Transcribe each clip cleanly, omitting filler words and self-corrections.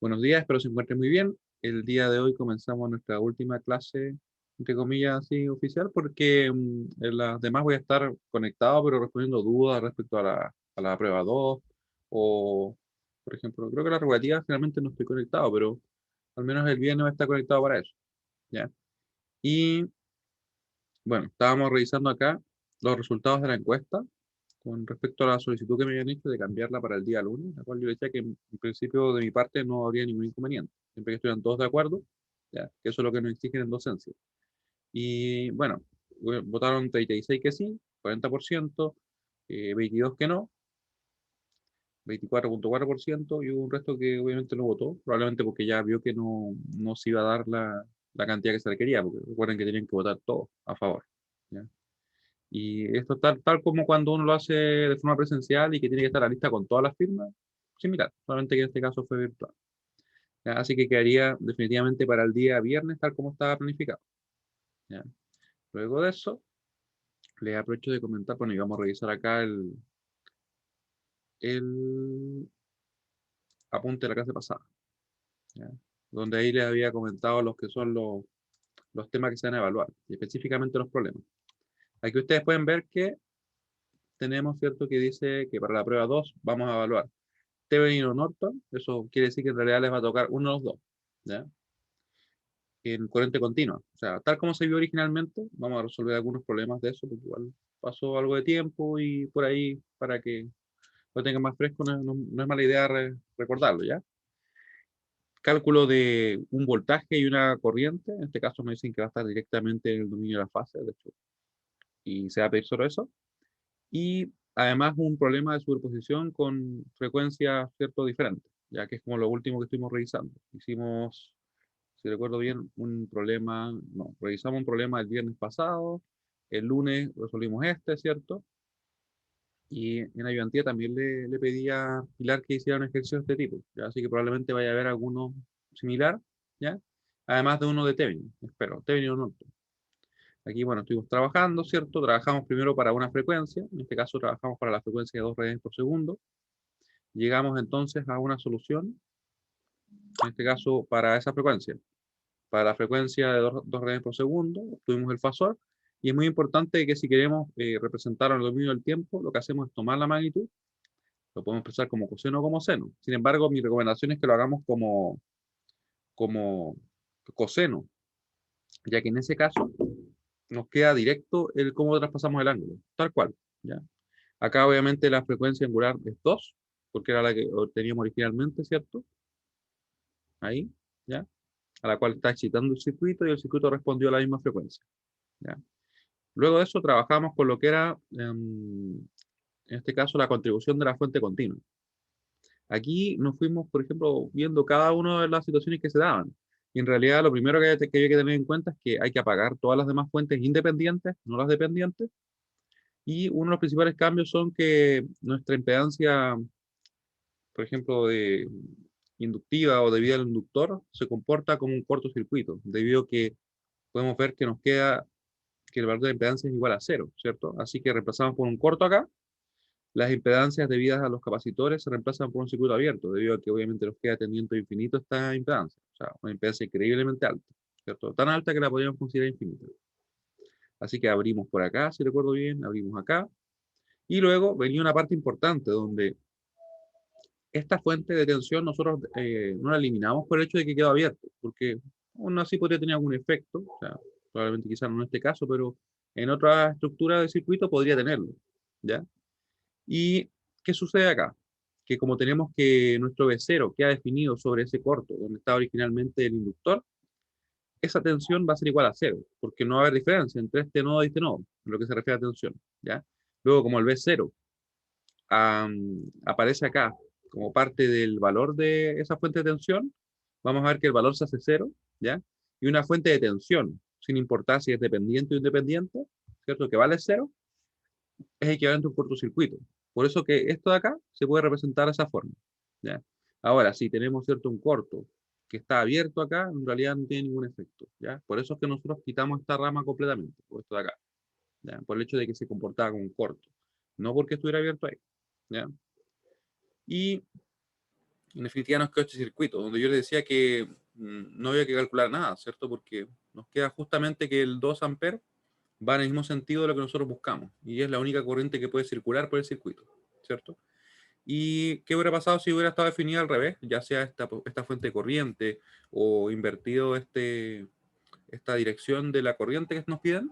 Buenos días, espero se encuentren muy bien. El día de hoy comenzamos nuestra última clase, entre comillas, así oficial, porque en las demás voy a estar conectado, pero respondiendo dudas respecto a la prueba 2 o, por ejemplo, creo que la regulativa finalmente no estoy conectado, pero al menos el viernes va a estar conectado para eso, ¿ya? Y bueno, estábamos revisando acá los resultados de la encuesta con respecto a la solicitud que me habían hecho de cambiarla para el día lunes, la cual yo decía que en principio de mi parte no habría ningún inconveniente, siempre que estuvieran todos de acuerdo, ya, que eso es lo que nos exigen en docencia. Y bueno, votaron 36 que sí, 40%, 22 que no, 24,4% y hubo un resto que obviamente no votó, probablemente porque ya vio que no se iba a dar la cantidad que se requería, porque recuerden que tenían que votar todos a favor. ¿Ya? Y esto tal como cuando uno lo hace de forma presencial y que tiene que estar a la lista con todas las firmas, similar, solamente que en este caso fue virtual. ¿Ya? Así que quedaría definitivamente para el día viernes, tal como estaba planificado. ¿Ya? Luego de eso, les aprovecho de comentar, bueno, y vamos a revisar acá el apunte de la clase pasada, ¿ya? Donde ahí les había comentado los que son los temas que se van a evaluar, y específicamente los problemas. Aquí ustedes pueden ver que tenemos, ¿cierto?, que dice que para la prueba 2 vamos a evaluar Thevenin o Norton, eso quiere decir que en realidad les va a tocar uno de los dos, ¿ya? En corriente continua. O sea, tal como se vio originalmente, vamos a resolver algunos problemas de eso, porque igual pasó algo de tiempo y por ahí, para que lo tengan más fresco, no es mala idea recordarlo, ¿ya? Cálculo de un voltaje y una corriente, en este caso me dicen que va a estar directamente en el dominio de la fase, de hecho, y se va a pedir solo eso. Y además un problema de superposición con frecuencias, ¿cierto?, diferentes, ya que es como lo último que estuvimos revisando. Hicimos, si recuerdo bien, un problema, no, revisamos un problema el viernes pasado, el lunes resolvimos este, ¿cierto? Y en ayudantía también le pedí a Pilar que hiciera un ejercicio de este tipo, ¿ya? Así que probablemente vaya a haber alguno similar, ¿ya? Además de uno de Thevenin, espero, Thevenin o Norton. Aquí, bueno, estuvimos trabajando, ¿cierto? Trabajamos primero para una frecuencia, en este caso trabajamos para la frecuencia de 2 redes por segundo. Llegamos entonces a una solución, en este caso para esa frecuencia. Para la frecuencia de 2 redes por segundo, obtuvimos el fasor, y es muy importante que si queremos representar el dominio del tiempo, lo que hacemos es tomar la magnitud, lo podemos expresar como coseno o como seno. Sin embargo, mi recomendación es que lo hagamos como coseno, ya que en ese caso nos queda directo el cómo traspasamos el ángulo, tal cual, ¿ya? Acá obviamente la frecuencia angular es 2, porque era la que teníamos originalmente, ¿cierto? Ahí, ¿ya? A la cual está excitando el circuito y el circuito respondió a la misma frecuencia, ¿ya? Luego de eso trabajamos con lo que era, en este caso, la contribución de la fuente continua. Aquí nos fuimos, por ejemplo, viendo cada una de las situaciones que se daban. Y en realidad lo primero que hay que tener en cuenta es que hay que apagar todas las demás fuentes independientes, no las dependientes. Y uno de los principales cambios son que nuestra impedancia, por ejemplo, de inductiva o debido al inductor, se comporta como un cortocircuito, debido a que podemos ver que nos queda que el valor de impedancia es igual a cero, ¿cierto? Así que reemplazamos por un corto acá. Las impedancias debidas a los capacitores se reemplazan por un circuito abierto, debido a que obviamente nos queda tendiendo infinito esta impedancia. O sea, una impedancia increíblemente alta, ¿cierto? Tan alta que la podríamos considerar infinita. Así que abrimos por acá, si recuerdo bien, abrimos acá. Y luego venía una parte importante donde esta fuente de tensión nosotros no la eliminamos por el hecho de que quedó abierto, porque aún así podría tener algún efecto, o sea, probablemente quizás no en este caso, pero en otra estructura de circuito podría tenerlo, ¿ya? ¿Y qué sucede acá? Que como tenemos que nuestro V0 queda definido sobre ese corto, donde estaba originalmente el inductor, esa tensión va a ser igual a cero, porque no va a haber diferencia entre este nodo y este nodo, en lo que se refiere a tensión, ¿ya? Luego, como el V0 aparece acá como parte del valor de esa fuente de tensión, vamos a ver que el valor se hace cero, ¿ya? Y una fuente de tensión, sin importar si es dependiente o independiente, ¿cierto? Que vale cero, es equivalente a un cortocircuito. Por eso que esto de acá se puede representar de esa forma, ¿ya? Ahora, si tenemos, ¿cierto?, un corto que está abierto acá, en realidad no tiene ningún efecto, ¿ya? Por eso es que nosotros quitamos esta rama completamente, por esto de acá, ¿ya? Por el hecho de que se comportaba como un corto, no porque estuviera abierto ahí, ¿ya? Y En definitiva nos quedó este circuito, donde yo les decía que no había que calcular nada, ¿cierto? Porque nos queda justamente que el 2 amperes va en el mismo sentido de lo que nosotros buscamos, y es la única corriente que puede circular por el circuito, ¿cierto? ¿Y qué hubiera pasado si hubiera estado definida al revés? Ya sea esta fuente de corriente o invertido esta dirección de la corriente que nos piden,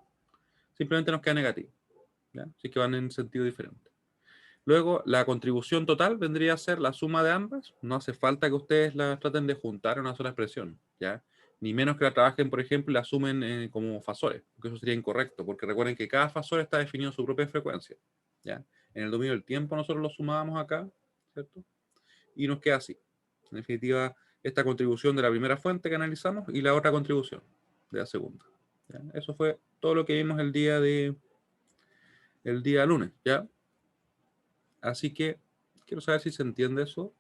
simplemente nos queda negativo, ¿ya? Así que van en sentido diferente. Luego, la contribución total vendría a ser la suma de ambas. No hace falta que ustedes la traten de juntar en una sola expresión, ¿ya? Ni menos que la trabajen, por ejemplo, y la sumen como fasores, porque eso sería incorrecto, porque recuerden que cada fasor está definido en su propia frecuencia, ¿ya? En el dominio del tiempo nosotros lo sumábamos acá, ¿cierto? Y nos queda así. En definitiva, esta contribución de la primera fuente que analizamos y la otra contribución de la segunda, ¿ya? Eso fue todo lo que vimos el día lunes, ¿ya? Así que quiero saber si se entiende eso.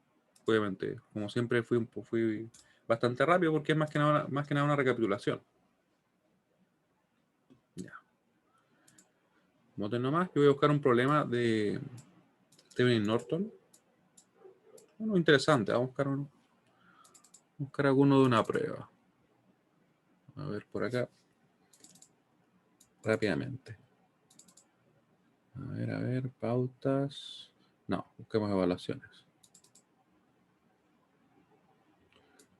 Obviamente, como siempre, fui bastante rápido porque es más que nada una recapitulación. Ya. Noten nomás, yo voy a buscar un problema de Thevenin Norton. Uno interesante, vamos a buscar alguno de una prueba. A ver, por acá. Rápidamente. A ver, pautas. No, busquemos evaluaciones.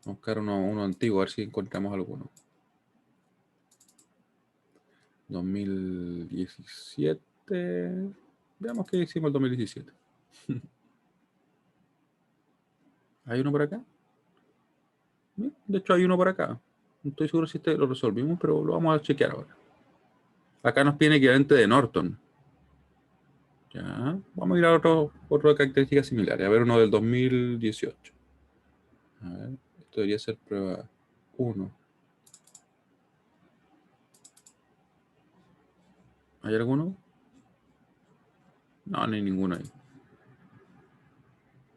Vamos a buscar uno antiguo, a ver si encontramos alguno. 2017. Veamos qué hicimos el 2017. ¿Hay uno por acá? De hecho, hay uno por acá. No estoy seguro si este lo resolvimos, pero lo vamos a chequear ahora. Acá nos pide equivalente de Norton. Ya. Vamos a mirar otra característica similar. A ver, uno del 2018. A ver, esto debería ser prueba 1. ¿Hay alguno? No, no hay ninguno ahí.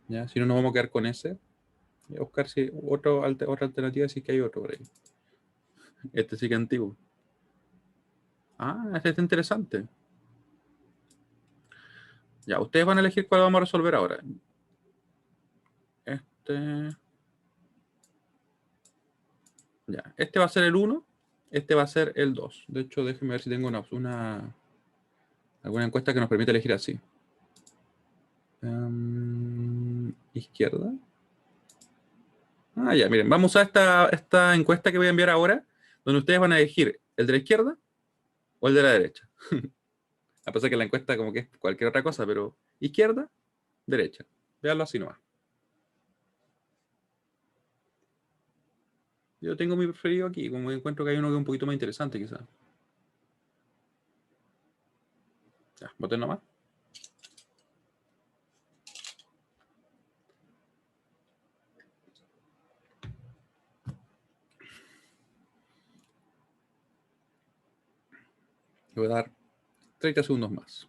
Ya, si no, nos vamos a quedar con ese. Voy a buscar si otra alternativa, si es que hay otro por ahí. Este sí que es antiguo. Ah, este está interesante. Ya, ustedes van a elegir cuál vamos a resolver ahora. Ya, este va a ser el 1, este va a ser el 2. De hecho, déjenme ver si tengo alguna encuesta que nos permita elegir así. Izquierda. Ah, ya, miren, vamos a usar esta encuesta que voy a enviar ahora, donde ustedes van a elegir el de la izquierda o el de la derecha. A pesar que la encuesta como que es cualquier otra cosa, pero izquierda, derecha. Véanlo así nomás. Yo tengo mi preferido aquí, como encuentro que hay uno que es un poquito más interesante quizás. Ya, voten nomás. Le voy a dar 30 segundos más.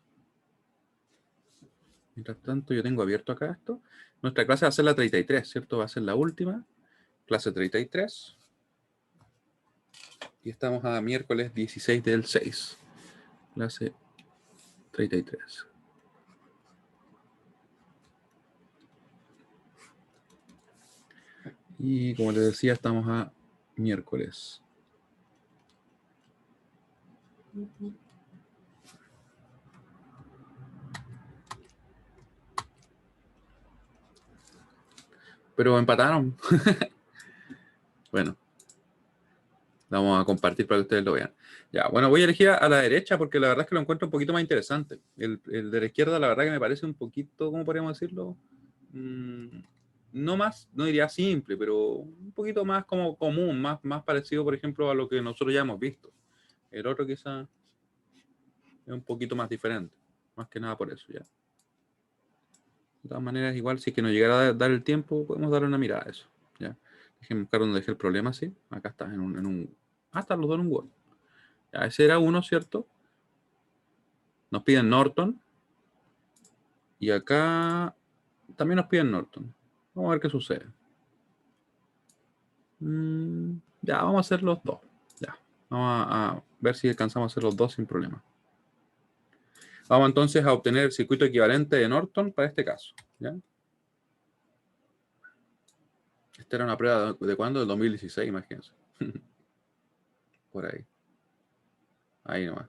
Mientras tanto, yo tengo abierto acá esto. Nuestra clase va a ser la 33, ¿cierto? Va a ser la última. Clase 33. Y estamos a miércoles 16 del 6. Clase 33. Y como les decía, estamos a miércoles. Pero empataron. Bueno, vamos a compartir para que ustedes lo vean. Ya, bueno, voy a elegir a la derecha porque la verdad es que lo encuentro un poquito más interesante. El de la izquierda, la verdad que me parece un poquito, ¿cómo podríamos decirlo? No diría simple, pero un poquito más como común, más parecido, por ejemplo, a lo que nosotros ya hemos visto. El otro quizá es un poquito más diferente, más que nada por eso, ya. De todas maneras, igual, si es que nos llegara a dar el tiempo, podemos darle una mirada a eso, ya. Déjenme buscar donde dejé el problema, sí. Acá está, están los dos en un Word. Ya, ese era uno, ¿cierto? Nos piden Norton. Y acá también nos piden Norton. Vamos a ver qué sucede. Ya, vamos a hacer los dos. Ya, vamos a ver si alcanzamos a hacer los dos sin problema. Vamos entonces a obtener el circuito equivalente de Norton para este caso, ¿ya? Esta era una prueba ¿de cuándo? Del 2016, imagínense. Por ahí. Ahí nomás.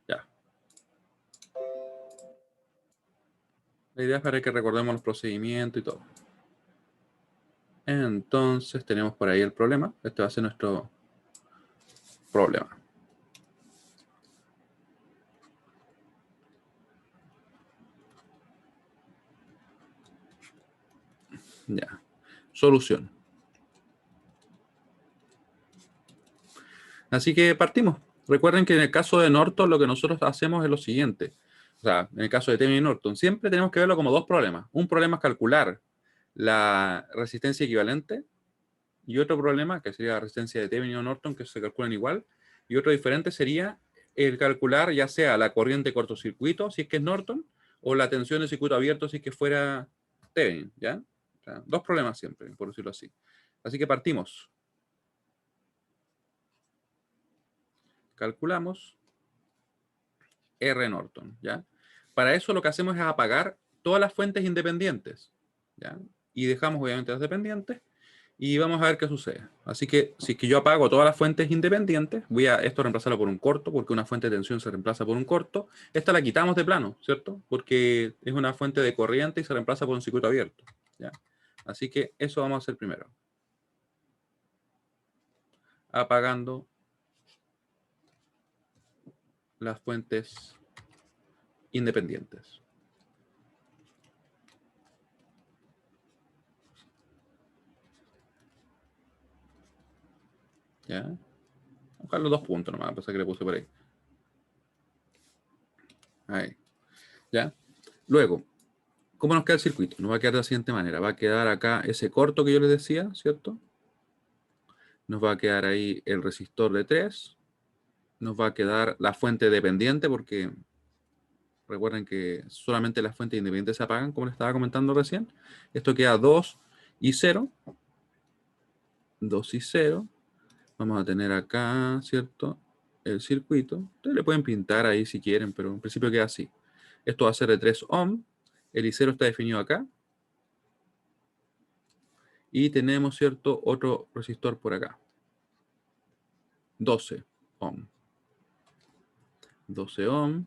Ya. La idea es para que recordemos los procedimientos y todo. Entonces tenemos por ahí el problema. Este va a ser nuestro problema. Ya. Solución. Así que partimos. Recuerden que en el caso de Norton lo que nosotros hacemos es lo siguiente. O sea, en el caso de Thevenin y Norton, siempre tenemos que verlo como dos problemas. Un problema es calcular la resistencia equivalente y otro problema, que sería la resistencia de Thevenin o Norton, que se calculan igual. Y otro diferente sería el calcular ya sea la corriente de cortocircuito, si es que es Norton, o la tensión de circuito abierto, si es que fuera Thevenin, ¿ya? O sea, dos problemas siempre, por decirlo así. Así que partimos. Calculamos R Norton, ¿ya? Para eso lo que hacemos es apagar todas las fuentes independientes, ¿ya? Y dejamos obviamente las dependientes y vamos a ver qué sucede. Así que si es que yo apago todas las fuentes independientes, voy a esto reemplazarlo por un corto, porque una fuente de tensión se reemplaza por un corto. Esta la quitamos de plano, ¿cierto? Porque es una fuente de corriente y se reemplaza por un circuito abierto, ¿ya? Así que eso vamos a hacer primero. Apagando las fuentes independientes. ¿Ya? Voy a buscar los dos puntos nomás, a pesar que le puse por ahí. Ahí. ¿Ya? Luego, ¿cómo nos queda el circuito? Nos va a quedar de la siguiente manera. Va a quedar acá ese corto que yo les decía, ¿cierto? Nos va a quedar ahí el resistor de 3. Nos va a quedar la fuente dependiente, porque recuerden que solamente las fuentes independientes se apagan, como les estaba comentando recién. Esto queda 2 y 0. 2 y 0. Vamos a tener acá, ¿cierto? El circuito. Ustedes le pueden pintar ahí si quieren, pero en principio queda así. Esto va a ser de 3 ohm. El I0 está definido acá. Y tenemos, ¿cierto? Otro resistor por acá. 12 ohm. 12 ohm.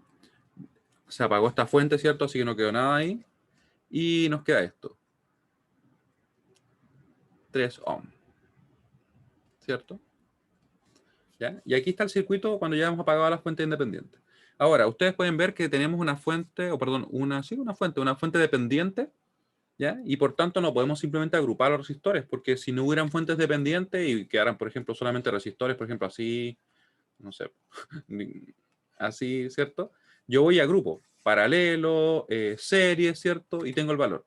Se apagó esta fuente, ¿cierto? Así que no quedó nada ahí. Y nos queda esto. 3 ohm. ¿Cierto? ¿Ya? Y aquí está el circuito cuando ya hemos apagado las fuentes independientes. Ahora, ustedes pueden ver que tenemos una fuente, o perdón, una fuente dependiente, ¿ya? Y por tanto no podemos simplemente agrupar los resistores, porque si no hubieran fuentes dependientes y quedaran, por ejemplo, solamente resistores, por ejemplo, así, no sé, así, ¿cierto? Yo voy a grupo, paralelo, serie, ¿cierto? Y tengo el valor.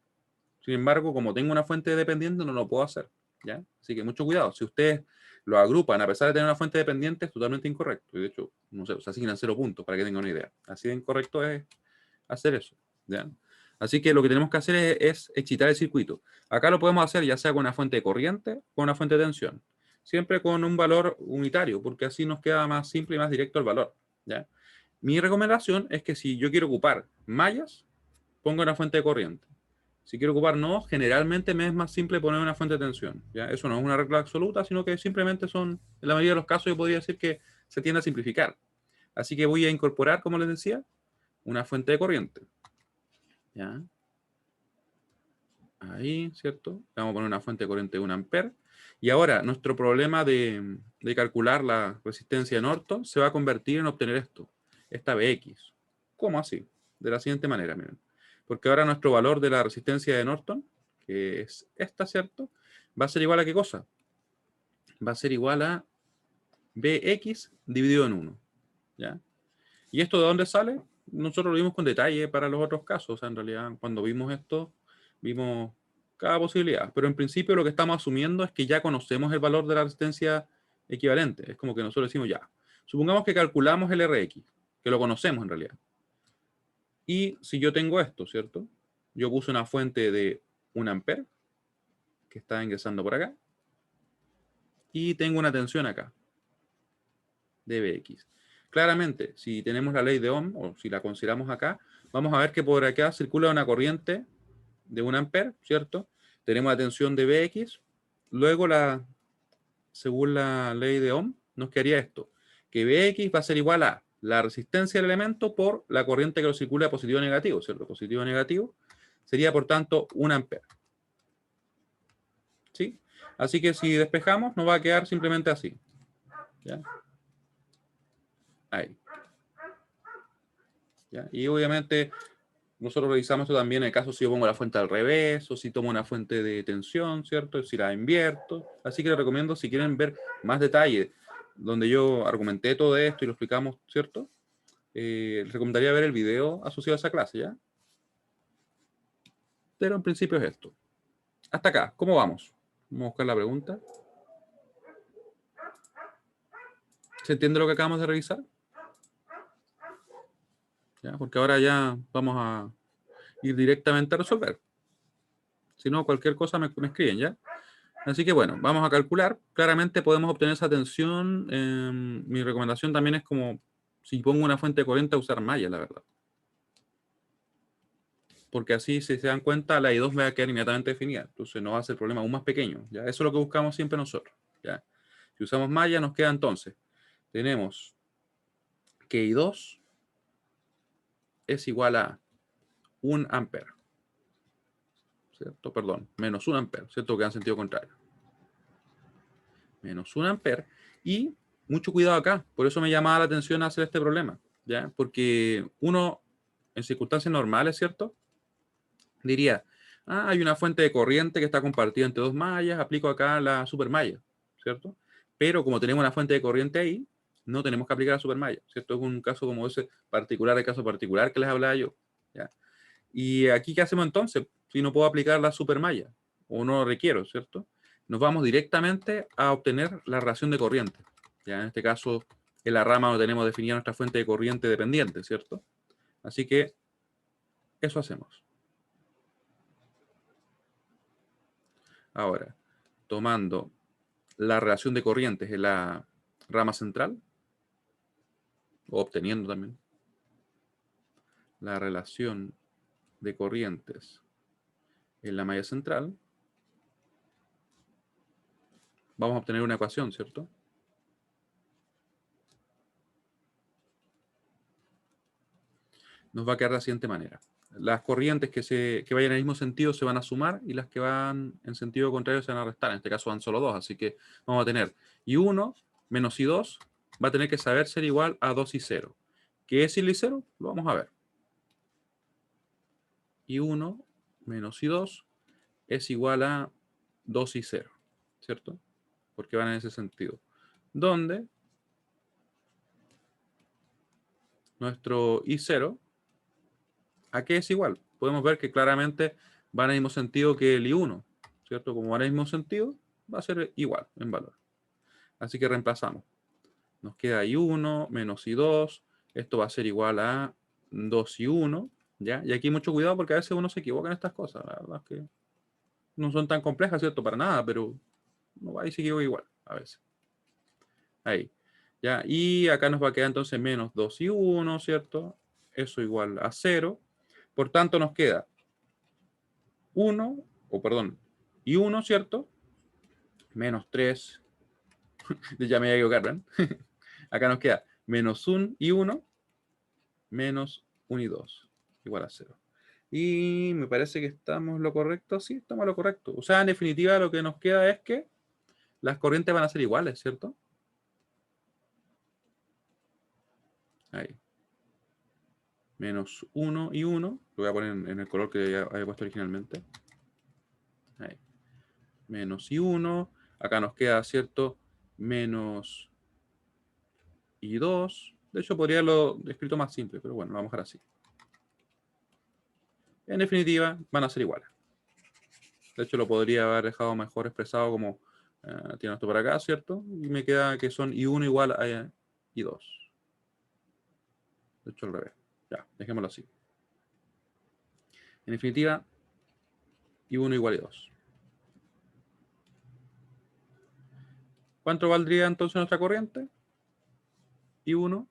Sin embargo, como tengo una fuente dependiente, no lo puedo hacer, ¿ya? Así que mucho cuidado. Si ustedes lo agrupan a pesar de tener una fuente dependiente, es totalmente incorrecto. Y de hecho, no sé, se asignan 0 puntos para que tengan una idea. Así de incorrecto es hacer eso, ¿ya? Así que lo que tenemos que hacer es excitar el circuito. Acá lo podemos hacer ya sea con una fuente de corriente o con una fuente de tensión. Siempre con un valor unitario, porque así nos queda más simple y más directo el valor, ¿ya? Mi recomendación es que si yo quiero ocupar mallas, pongo una fuente de corriente. Si quiero ocupar nodos, generalmente me es más simple poner una fuente de tensión, ¿ya? Eso no es una regla absoluta, sino que simplemente son, en la mayoría de los casos, yo podría decir que se tiende a simplificar. Así que voy a incorporar, como les decía, una fuente de corriente. ¿Ya? Ahí, ¿cierto? Vamos a poner una fuente de corriente de 1 ampere. Y ahora, nuestro problema de calcular la resistencia de Norton se va a convertir en obtener esto, esta Bx. ¿Cómo así? De la siguiente manera, miren. Porque ahora nuestro valor de la resistencia de Norton, que es esta, ¿cierto? Va a ser igual a ¿qué cosa? Va a ser igual a Bx dividido en 1. ¿Ya? ¿Y esto de dónde sale? Nosotros lo vimos con detalle para los otros casos. O sea, en realidad, cuando vimos esto, vimos cada posibilidad. Pero en principio lo que estamos asumiendo es que ya conocemos el valor de la resistencia equivalente. Es como que nosotros decimos ya. Supongamos que calculamos el Rx, que lo conocemos en realidad. Y si yo tengo esto, ¿cierto? Yo puse una fuente de 1 ampere, que está ingresando por acá. Y tengo una tensión acá, de Bx. Claramente, si tenemos la ley de Ohm, o si la consideramos acá, vamos a ver que por acá circula una corriente de 1 ampere, ¿cierto? Tenemos la tensión de Bx, luego, según la ley de Ohm, nos quedaría esto, que Bx va a ser igual a la resistencia del elemento por la corriente que lo circula positivo o negativo, ¿cierto? Positivo o negativo sería, por tanto, 1 ampere. ¿Sí? Así que si despejamos, nos va a quedar simplemente así. ¿Ya? Ahí. ¿Ya? Y obviamente nosotros revisamos esto también en el caso si yo pongo la fuente al revés o si tomo una fuente de tensión, ¿cierto? Si la invierto. Así que les recomiendo, si quieren ver más detalle, donde yo argumenté todo esto y lo explicamos, ¿cierto? Les recomendaría ver el video asociado a esa clase, ¿ya? Pero en principio es esto. Hasta acá, ¿cómo vamos? Vamos a buscar la pregunta. ¿Se entiende lo que acabamos de revisar? ¿Ya? Porque ahora ya vamos a ir directamente a resolver. Si no, cualquier cosa me escriben, ¿ya? Así que bueno, vamos a calcular. Claramente podemos obtener esa tensión. Mi recomendación también es como, si pongo una fuente de corriente, a usar malla, la verdad. Porque así, si se dan cuenta, la I2 va a quedar inmediatamente definida. Entonces no va a ser el problema aún más pequeño. ¿Ya? Eso es lo que buscamos siempre nosotros. ¿Ya? Si usamos malla, nos queda entonces. Tenemos que I2 es igual a 1 ampere. ¿Cierto? Perdón, menos 1 ampere. ¿Cierto? Que en sentido contrario. Menos 1 ampere. Y mucho cuidado acá. Por eso me llamaba la atención hacer este problema. ¿Ya? Porque uno, en circunstancias normales, ¿cierto? Diría, hay una fuente de corriente que está compartida entre dos mallas, aplico acá la supermalla, ¿cierto? Pero como tenemos una fuente de corriente ahí, no tenemos que aplicar la supermalla, ¿cierto? Es un caso como ese particular, el caso particular que les hablaba yo, ¿ya? Y aquí, ¿qué hacemos entonces? Si no puedo aplicar la supermalla, o no lo requiero, ¿cierto? Nos vamos directamente a obtener la relación de corriente, ¿ya? En este caso, en la rama donde tenemos definida nuestra fuente de corriente dependiente, ¿cierto? Así que eso hacemos. Ahora, tomando la relación de corrientes en la rama central, o obteniendo también la relación de corrientes en la malla central, vamos a obtener una ecuación, ¿cierto? Nos va a quedar de la siguiente manera. Las corrientes que vayan en el mismo sentido se van a sumar y las que van en sentido contrario se van a restar. En este caso van solo dos, así que vamos a tener I1 menos I2 va a tener que saber ser igual a 2 y 0. ¿Qué es I y 0? Lo vamos a ver. I1 menos I2 es igual a 2 y 0, ¿cierto? Porque van en ese sentido. Donde nuestro I0, ¿a qué es igual? Podemos ver que claramente van en el mismo sentido que el I1, ¿cierto? Como van en el mismo sentido, va a ser igual en valor. Así que reemplazamos. Nos queda I1 menos I2. Esto va a ser igual a 2 y 1, ¿ya? Y aquí mucho cuidado porque a veces uno se equivoca en estas cosas. La verdad es que no son tan complejas, ¿cierto? Para nada, pero no va y se equivoca igual a veces. Ahí. ¿Ya? Y acá nos va a quedar entonces menos 2 y 1, ¿cierto? Eso igual a 0. Por tanto, nos queda 1, o perdón, y 1, ¿cierto? Menos 3. Ya me voy a equivocar, ¿ven? Acá nos queda menos 1 y 1, menos 1 y 2, igual a 0. Y me parece que estamos en lo correcto. Sí, estamos en lo correcto. O sea, en definitiva, lo que nos queda es que las corrientes van a ser iguales, ¿cierto? Ahí. Menos 1 y 1. Lo voy a poner en el color que había puesto originalmente. Ahí. Menos y 1. Acá nos queda, ¿cierto? Menos y 2. De hecho, podría haberlo escrito más simple, pero bueno, lo vamos a dejar así. En definitiva, van a ser iguales. De hecho, lo podría haber dejado mejor expresado como tiene esto para acá, ¿cierto? Y me queda que son y1 igual a y2. De hecho, al revés. Ya, dejémoslo así. En definitiva, y1 igual a 2. ¿Cuánto valdría entonces nuestra corriente? I1.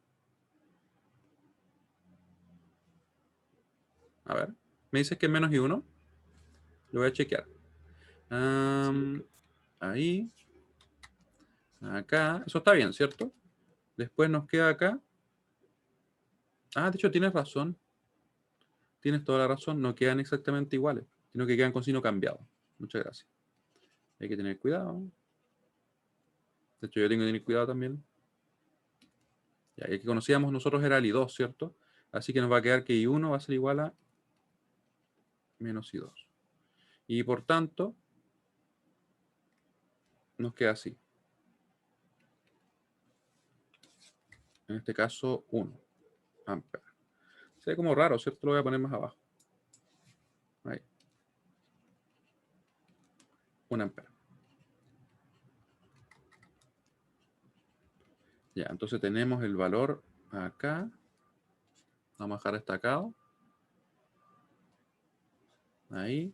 A ver, me dices que es menos I1. Lo voy a chequear. Sí, Ahí. Acá. Eso está bien, ¿cierto? Después nos queda acá. Ah, de hecho tienes razón. Tienes toda la razón. No quedan exactamente iguales, sino que quedan con signo cambiado. Muchas gracias. Hay que tener cuidado. De hecho, yo tengo que tener cuidado también. Ya, el que conocíamos nosotros era el I2, ¿cierto? Así que nos va a quedar que I1 va a ser igual a menos I2. Y por tanto, nos queda así. En este caso, 1 amperes. Se ve como raro, ¿cierto? Lo voy a poner más abajo. Ahí. 1 ampere. Ya, entonces tenemos el valor acá. Vamos a dejar destacado. Ahí.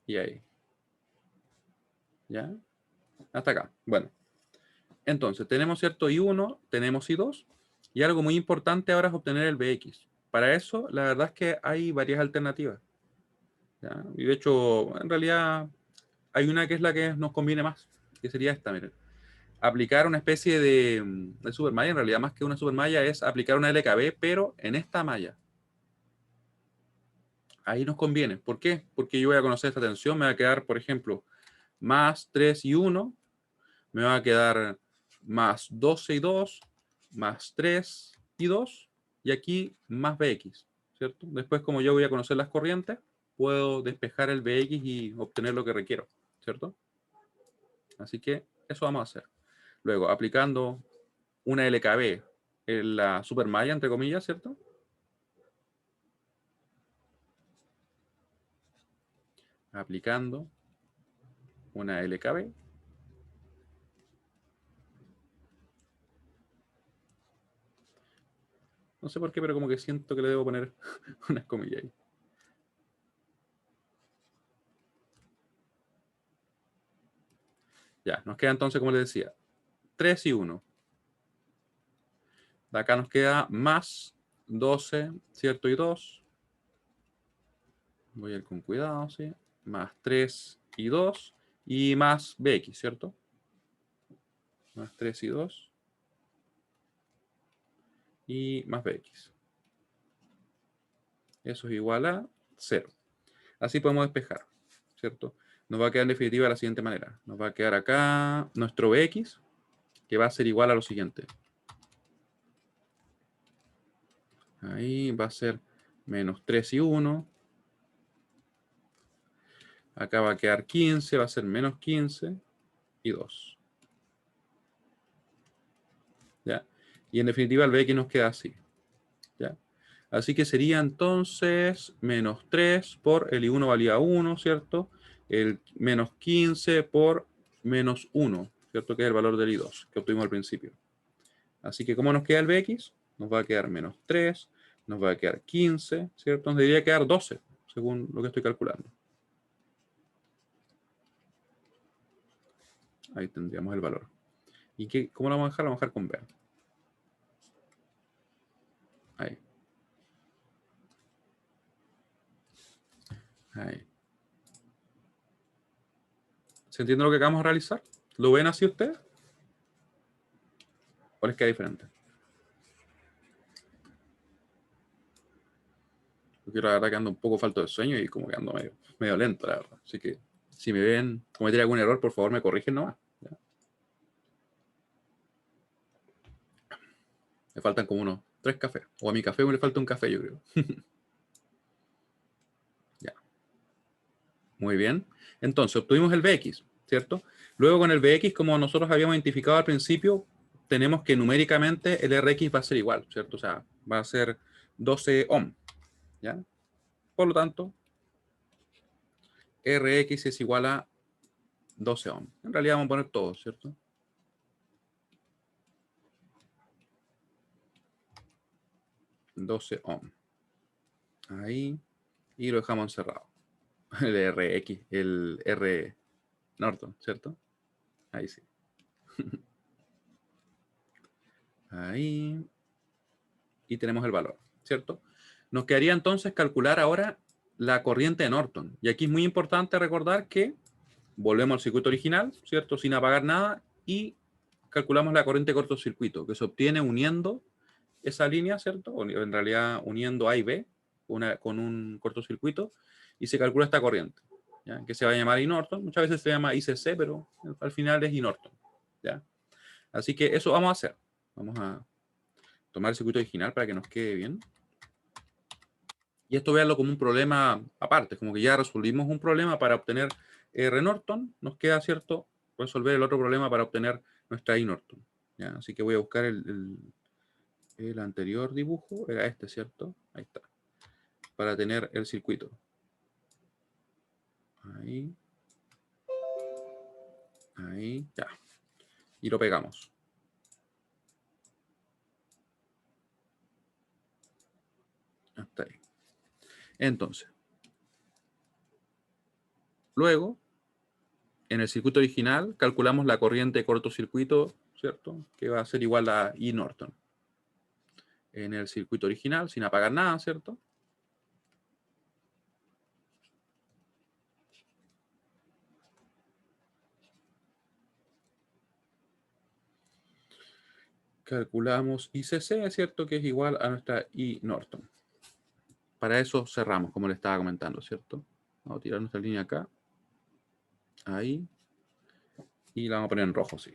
Y ahí. ¿Ya? Hasta acá. Bueno. Entonces, tenemos cierto I1, tenemos I2. Y algo muy importante ahora es obtener el Bx. Para eso, la verdad es que hay varias alternativas. ¿Ya? Y de hecho, en realidad, hay una que es la que nos conviene más. Que sería esta, miren. Aplicar una especie de supermalla. En realidad, más que una supermalla, es aplicar una LKB, pero en esta malla. Ahí nos conviene. ¿Por qué? Porque yo voy a conocer esta tensión. Me va a quedar, por ejemplo, más 3 y 1. Me va a quedar más 12 y 2, más 3 y 2. Y aquí más Bx, ¿cierto? Después, como yo voy a conocer las corrientes, puedo despejar el Bx y obtener lo que requiero, ¿cierto? Así que eso vamos a hacer. Luego, aplicando una LKB en la supermalla, entre comillas, ¿cierto? Aplicando una LKB. No sé por qué, pero como que siento que le debo poner unas comillas ahí. Ya, nos queda entonces, como les decía, 3 y 1. De acá nos queda más 12, ¿cierto? Y 2. Voy a ir con cuidado, ¿sí? Más 3 y 2. Y más Bx, ¿cierto? Más 3 y 2. Y más Bx. Eso es igual a 0. Así podemos despejar, ¿cierto? Nos va a quedar en definitiva de la siguiente manera. Nos va a quedar acá nuestro Bx, que va a ser igual a lo siguiente. Ahí va a ser menos 3 y 1. Acá va a quedar 15, va a ser menos 15 y 2. ¿Ya? Y en definitiva el Bx nos queda así. ¿Ya? Así que sería entonces menos 3 por el I1 valía 1, ¿cierto? El menos 15 por menos 1, ¿cierto? Que es el valor del I2 que obtuvimos al principio. Así que, ¿cómo nos queda el Bx? Nos va a quedar menos 3, nos va a quedar 15, ¿cierto? Nos debería quedar 12, según lo que estoy calculando. Ahí tendríamos el valor. ¿Y cómo lo vamos a dejar? Lo vamos a dejar con B. Ahí. Ahí. ¿Se entiende lo que acabamos de realizar? ¿Lo ven así ustedes? ¿O les queda diferente? Yo quiero la verdad que ando un poco falto de sueño y como que ando medio lento, la verdad. Así que si me ven cometer algún error, por favor me corrigen nomás. ¿Ya? Me faltan como unos 3 cafés. O a mi café me le falta un café, yo creo. Ya. Muy bien. Entonces, obtuvimos el Bx, ¿cierto? Luego con el Bx, como nosotros habíamos identificado al principio, tenemos que numéricamente el Rx va a ser igual, ¿cierto? O sea, va a ser 12 ohm, ¿ya? Por lo tanto, Rx es igual a 12 ohm. En realidad vamos a poner todo, ¿cierto? 12 ohm. Ahí. Y lo dejamos encerrado. El RX, el R Norton, ¿cierto? Ahí sí. Ahí. Y tenemos el valor, ¿cierto? Nos quedaría entonces calcular ahora la corriente de Norton. Y aquí es muy importante recordar que volvemos al circuito original, ¿cierto? Sin apagar nada y calculamos la corriente de cortocircuito que se obtiene uniendo esa línea, ¿cierto? O en realidad uniendo A y B con un cortocircuito y se calcula esta corriente, ¿ya? Que se va a llamar I Norton. Muchas veces se llama ICC, pero al final es I Norton, ¿ya? Así que eso vamos a hacer. Vamos a tomar el circuito original para que nos quede bien. Y esto véanlo como un problema aparte, como que ya resolvimos un problema para obtener R Norton, nos queda, ¿cierto?, resolver el otro problema para obtener nuestra I Norton. ¿Ya? Así que voy a buscar el anterior dibujo, era este, ¿cierto? Ahí está. Para tener el circuito. Ahí. Ahí, ya. Y lo pegamos. Hasta ahí. Entonces, luego, en el circuito original, calculamos la corriente de cortocircuito, ¿cierto? Que va a ser igual a I Norton. En el circuito original, sin apagar nada, ¿cierto? Calculamos ICC, ¿cierto? Que es igual a nuestra I Norton. Para eso cerramos, como le estaba comentando, ¿cierto? Vamos a tirar nuestra línea acá. Ahí. Y la vamos a poner en rojo, sí.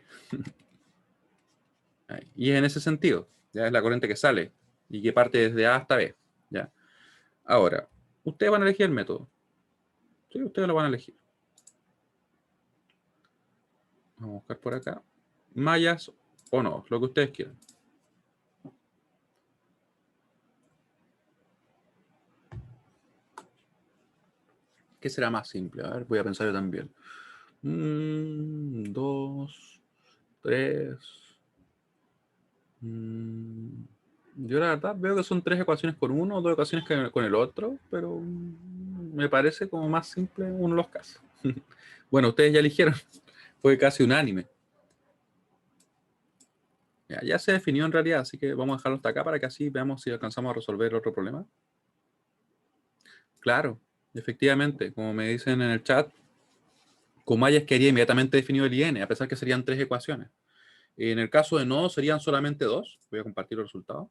Ahí. Y es en ese sentido. Ya es la corriente que sale y que parte desde A hasta B. ¿Ya? Ahora, ustedes van a elegir el método. Sí, ustedes lo van a elegir. Vamos a buscar por acá. Mallas o no, lo que ustedes quieran. ¿Qué será más simple? A ver, voy a pensar yo también. 2, 3. Yo la verdad veo que son 3 ecuaciones con uno o 2 ecuaciones con el otro, pero me parece como más simple uno de los casos. Bueno, ustedes ya eligieron, fue casi unánime. Ya se definió en realidad, así que vamos a dejarlo hasta acá para que así veamos si alcanzamos a resolver otro problema. Claro, efectivamente, como me dicen en el chat, con mallas quedaría inmediatamente definido el IN, a pesar que serían 3 ecuaciones. En el caso de no, serían solamente 2. Voy a compartir los resultados.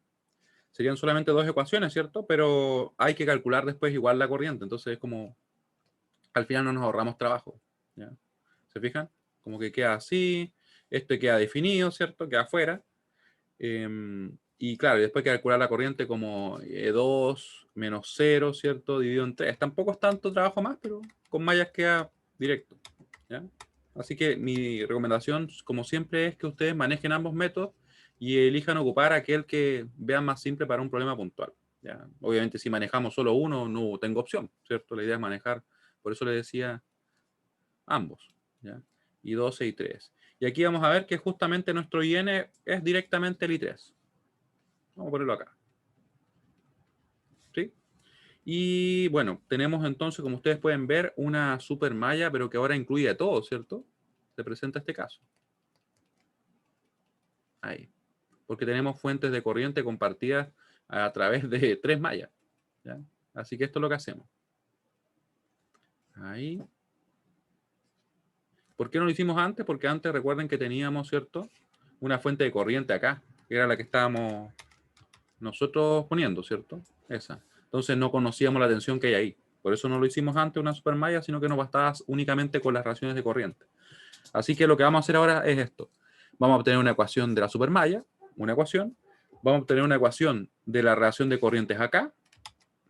Serían solamente 2 ecuaciones, ¿cierto? Pero hay que calcular después igual la corriente, entonces es como, al final no nos ahorramos trabajo, ¿ya? ¿Se fijan? Como que queda así, esto queda definido, ¿cierto? Queda afuera. Y claro, después hay que calcular la corriente como E2 menos 0, ¿cierto? Dividido en 3. Tampoco es tanto trabajo más, pero con mallas queda directo, ¿ya? Así que mi recomendación, como siempre, es que ustedes manejen ambos métodos y elijan ocupar aquel que vean más simple para un problema puntual, ¿ya? Obviamente, si manejamos solo uno, no tengo opción, ¿cierto? La idea es manejar, por eso le decía ambos, ¿ya? I12 y 3. Y aquí vamos a ver que justamente nuestro IN es directamente el I3. Vamos a ponerlo acá. ¿Sí? Y bueno, tenemos entonces, como ustedes pueden ver, una super malla, pero que ahora incluye a todo, ¿cierto? Se presenta este caso. Ahí. Porque tenemos fuentes de corriente compartidas a través de 3 mallas, ¿ya? Así que esto es lo que hacemos. Ahí. ¿Por qué no lo hicimos antes? Porque antes recuerden que teníamos, ¿cierto?, una fuente de corriente acá, que era la que estábamos nosotros poniendo, ¿cierto? Esa. Entonces no conocíamos la tensión que hay ahí. Por eso no lo hicimos antes una supermalla, sino que nos bastaba únicamente con las relaciones de corriente. Así que lo que vamos a hacer ahora es esto. Vamos a obtener una ecuación de la supermalla, una ecuación. Vamos a obtener una ecuación de la relación de corrientes acá,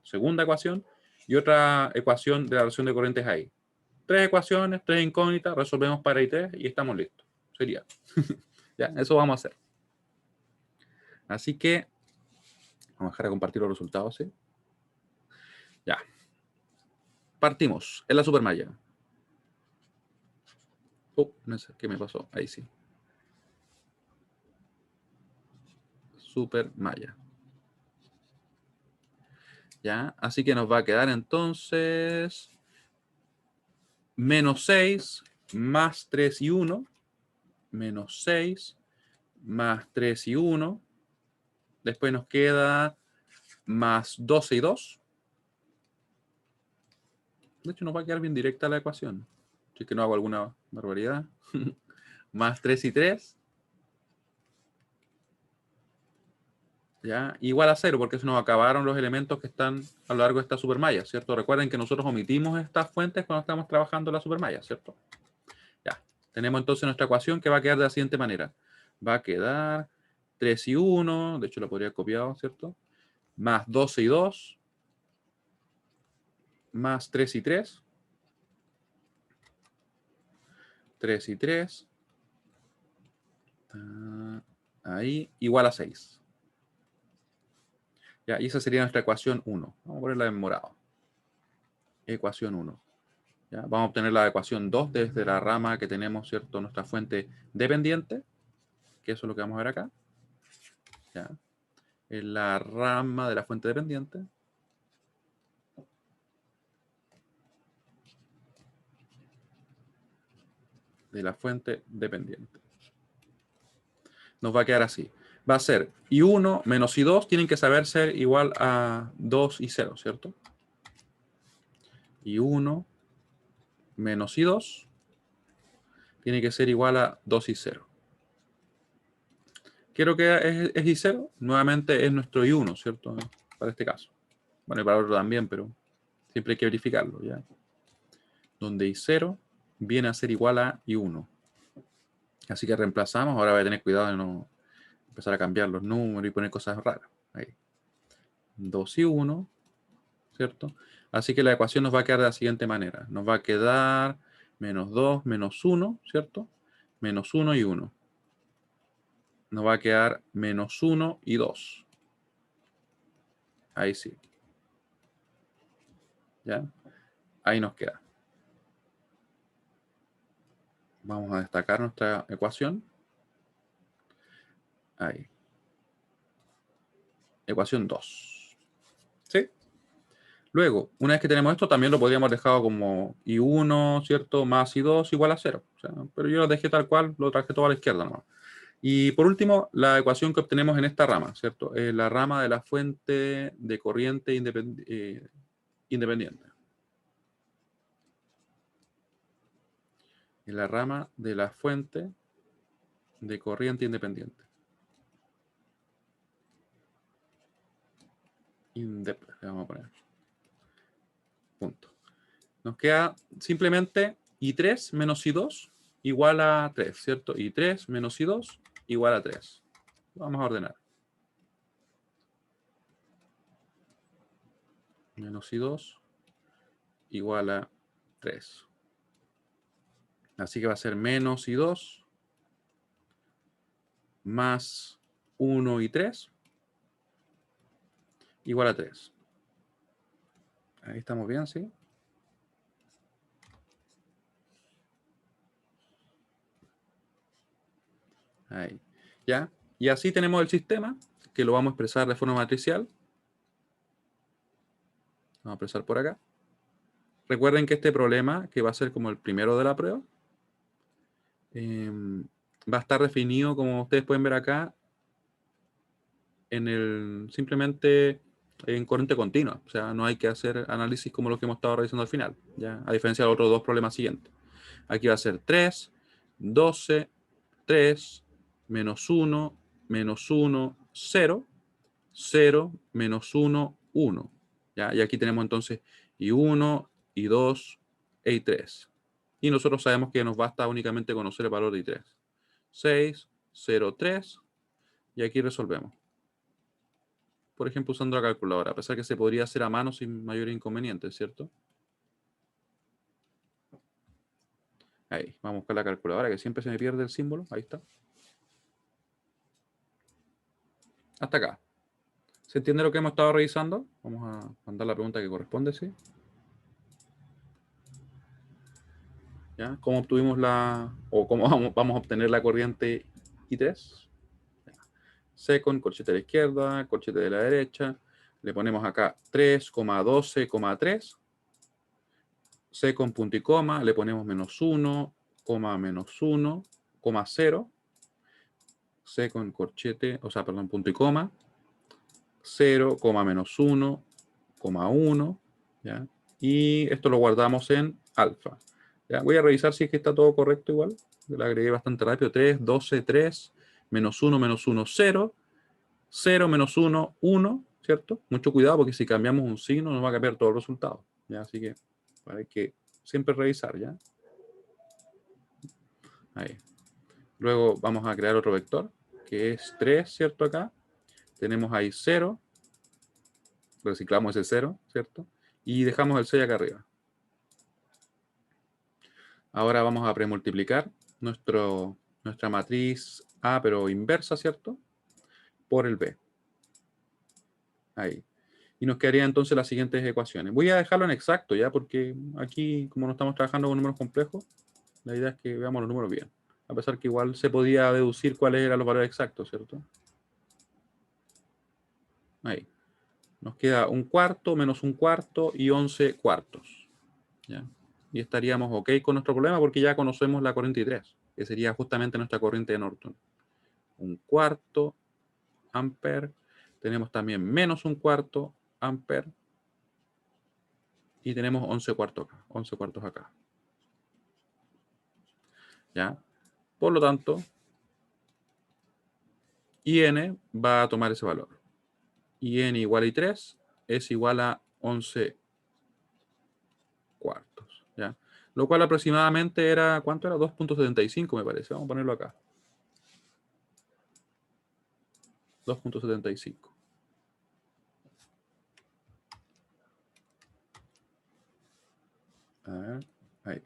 segunda ecuación, y otra ecuación de la relación de corrientes ahí. 3 ecuaciones, 3 incógnitas, resolvemos para I3 y estamos listos. Sería. Ya, eso vamos a hacer. Así que vamos a dejar de compartir los resultados, ¿sí? Ya. Partimos en la supermalla. No sé qué me pasó. Ahí sí. Supermalla. Ya. Así que nos va a quedar entonces menos 6 más 3 y 1. Menos 6 más 3 y 1. Después nos queda más 12 y 2. De hecho, nos va a quedar bien directa la ecuación. si es que no hago alguna barbaridad. Más 3 y 3. ¿Ya? Igual a 0, porque se nos acabaron los elementos que están a lo largo de esta supermalla, ¿cierto? Recuerden que nosotros omitimos estas fuentes cuando estamos trabajando la supermalla, ¿cierto? Ya. Tenemos entonces nuestra ecuación que va a quedar de la siguiente manera. Va a quedar 3 y 1, de hecho lo podría haber copiado, ¿cierto? Más 12 y 2, más 3 y 3, 3 y 3, ahí, igual a 6. Ya, y esa sería nuestra ecuación 1. Vamos a ponerla en morado. Ecuación 1. ¿Ya? Vamos a obtener la ecuación 2 desde la rama que tenemos, ¿cierto? Nuestra fuente dependiente, que eso es lo que vamos a ver acá. ¿Ya? En la rama de la fuente dependiente. De la fuente dependiente. Nos va a quedar así. Va a ser I1 menos I2 tienen que saber ser igual a 2 y 0, ¿cierto? I1 menos I2 tiene que ser igual a 2 y 0. Quiero que es I0, nuevamente es nuestro I1, ¿cierto? Para este caso. Bueno, y para otro también, pero siempre hay que verificarlo, ¿ya? Donde I0 viene a ser igual a I1. Así que reemplazamos, ahora voy a tener cuidado de no empezar a cambiar los números y poner cosas raras. Ahí. 2 y 1, ¿cierto? Así que la ecuación nos va a quedar de la siguiente manera. Nos va a quedar menos 2, menos 1, ¿cierto? Menos 1 y 1. Nos va a quedar menos 1 y 2. Ahí sí. ¿Ya? Ahí nos queda. Vamos a destacar nuestra ecuación. Ahí. Ecuación 2. ¿Sí? Luego, una vez que tenemos esto, también lo podríamos dejar como I1, ¿cierto? Más I2 igual a 0. O sea, pero yo lo dejé tal cual, lo traje todo a la izquierda nomás. Y por último, la ecuación que obtenemos en esta rama, ¿cierto? Es la rama de la fuente de corriente independiente. Es la rama de la fuente de corriente independiente. Vamos a poner. Punto. Nos queda simplemente I3 menos I2 igual a 3, ¿cierto? I3 menos I2 igual a 3. Vamos a ordenar. Menos I2 igual a 3. Así que va a ser menos I2 más 1 y 3 igual a 3. Ahí estamos bien, ¿sí? Ahí. ¿Ya? Y así tenemos el sistema, que lo vamos a expresar de forma matricial. Vamos a expresar por acá. Recuerden que este problema, que va a ser como el primero de la prueba, va a estar definido, como ustedes pueden ver acá, simplemente en corriente continua. O sea, no hay que hacer análisis como los que hemos estado realizando al final, ¿ya? A diferencia de los otros dos problemas siguientes. Aquí va a ser 3, 12, 3, menos 1, menos 1, 0, 0, menos 1, 1. ¿Ya? Y aquí tenemos entonces I1, I2 e I3. Y nosotros sabemos que nos basta únicamente conocer el valor de I3. 6, 0, 3. Y aquí resolvemos. Por ejemplo, usando la calculadora, a pesar que se podría hacer a mano sin mayor inconveniente, ¿cierto? Ahí, vamos a buscar la calculadora, que siempre se me pierde el símbolo. Ahí está. Hasta acá. ¿Se entiende lo que hemos estado revisando? Vamos a mandar la pregunta que corresponde, ¿sí? ¿Ya? ¿Cómo obtuvimos o cómo vamos a obtener la corriente I3? Second, corchete de la izquierda, corchete de la derecha. Le ponemos acá 3,12,3. Second, punto y coma. Le ponemos menos 1, menos 1, 0. Second, corchete, o sea, perdón, punto y coma. 0, menos 1, 1. ¿Ya? Y esto lo guardamos en alfa. Ya, voy a revisar si es que está todo correcto igual. Lo agregué bastante rápido. 3, 12, 3, menos 1, 0, 0, menos 1, 1, ¿cierto? Mucho cuidado porque si cambiamos un signo nos va a cambiar todo el resultado. ¿Ya? Así que hay que siempre revisar, ¿ya? Ahí. Luego vamos a crear otro vector, que es 3, ¿cierto? Acá. Tenemos ahí 0. Reciclamos ese 0, ¿cierto? Y dejamos el 6 acá arriba. Ahora vamos a premultiplicar nuestra matriz A, pero inversa, ¿cierto? Por el B. Ahí. Y nos quedarían entonces las siguientes ecuaciones. Voy a dejarlo en exacto, ¿ya? Porque aquí, como no estamos trabajando con números complejos, la idea es que veamos los números bien. A pesar que igual se podía deducir cuáles eran los valores exactos, ¿cierto? Ahí. Nos queda 1/4 menos 1/4 y 11 cuartos. ¿Ya? Y estaríamos ok con nuestro problema porque ya conocemos la corriente I3, que sería justamente nuestra corriente de Norton. 1/4 ampere. Tenemos también menos 1/4 ampere. Y tenemos 11 cuartos acá. 11 cuartos acá. ¿Ya? Por lo tanto, IN va a tomar ese valor. IN igual a I3 es igual a 11 cuartos. ¿Ya? Lo cual aproximadamente era, ¿cuánto era? 2.75 me parece. Vamos a ponerlo acá. 2.75. A ver, ahí.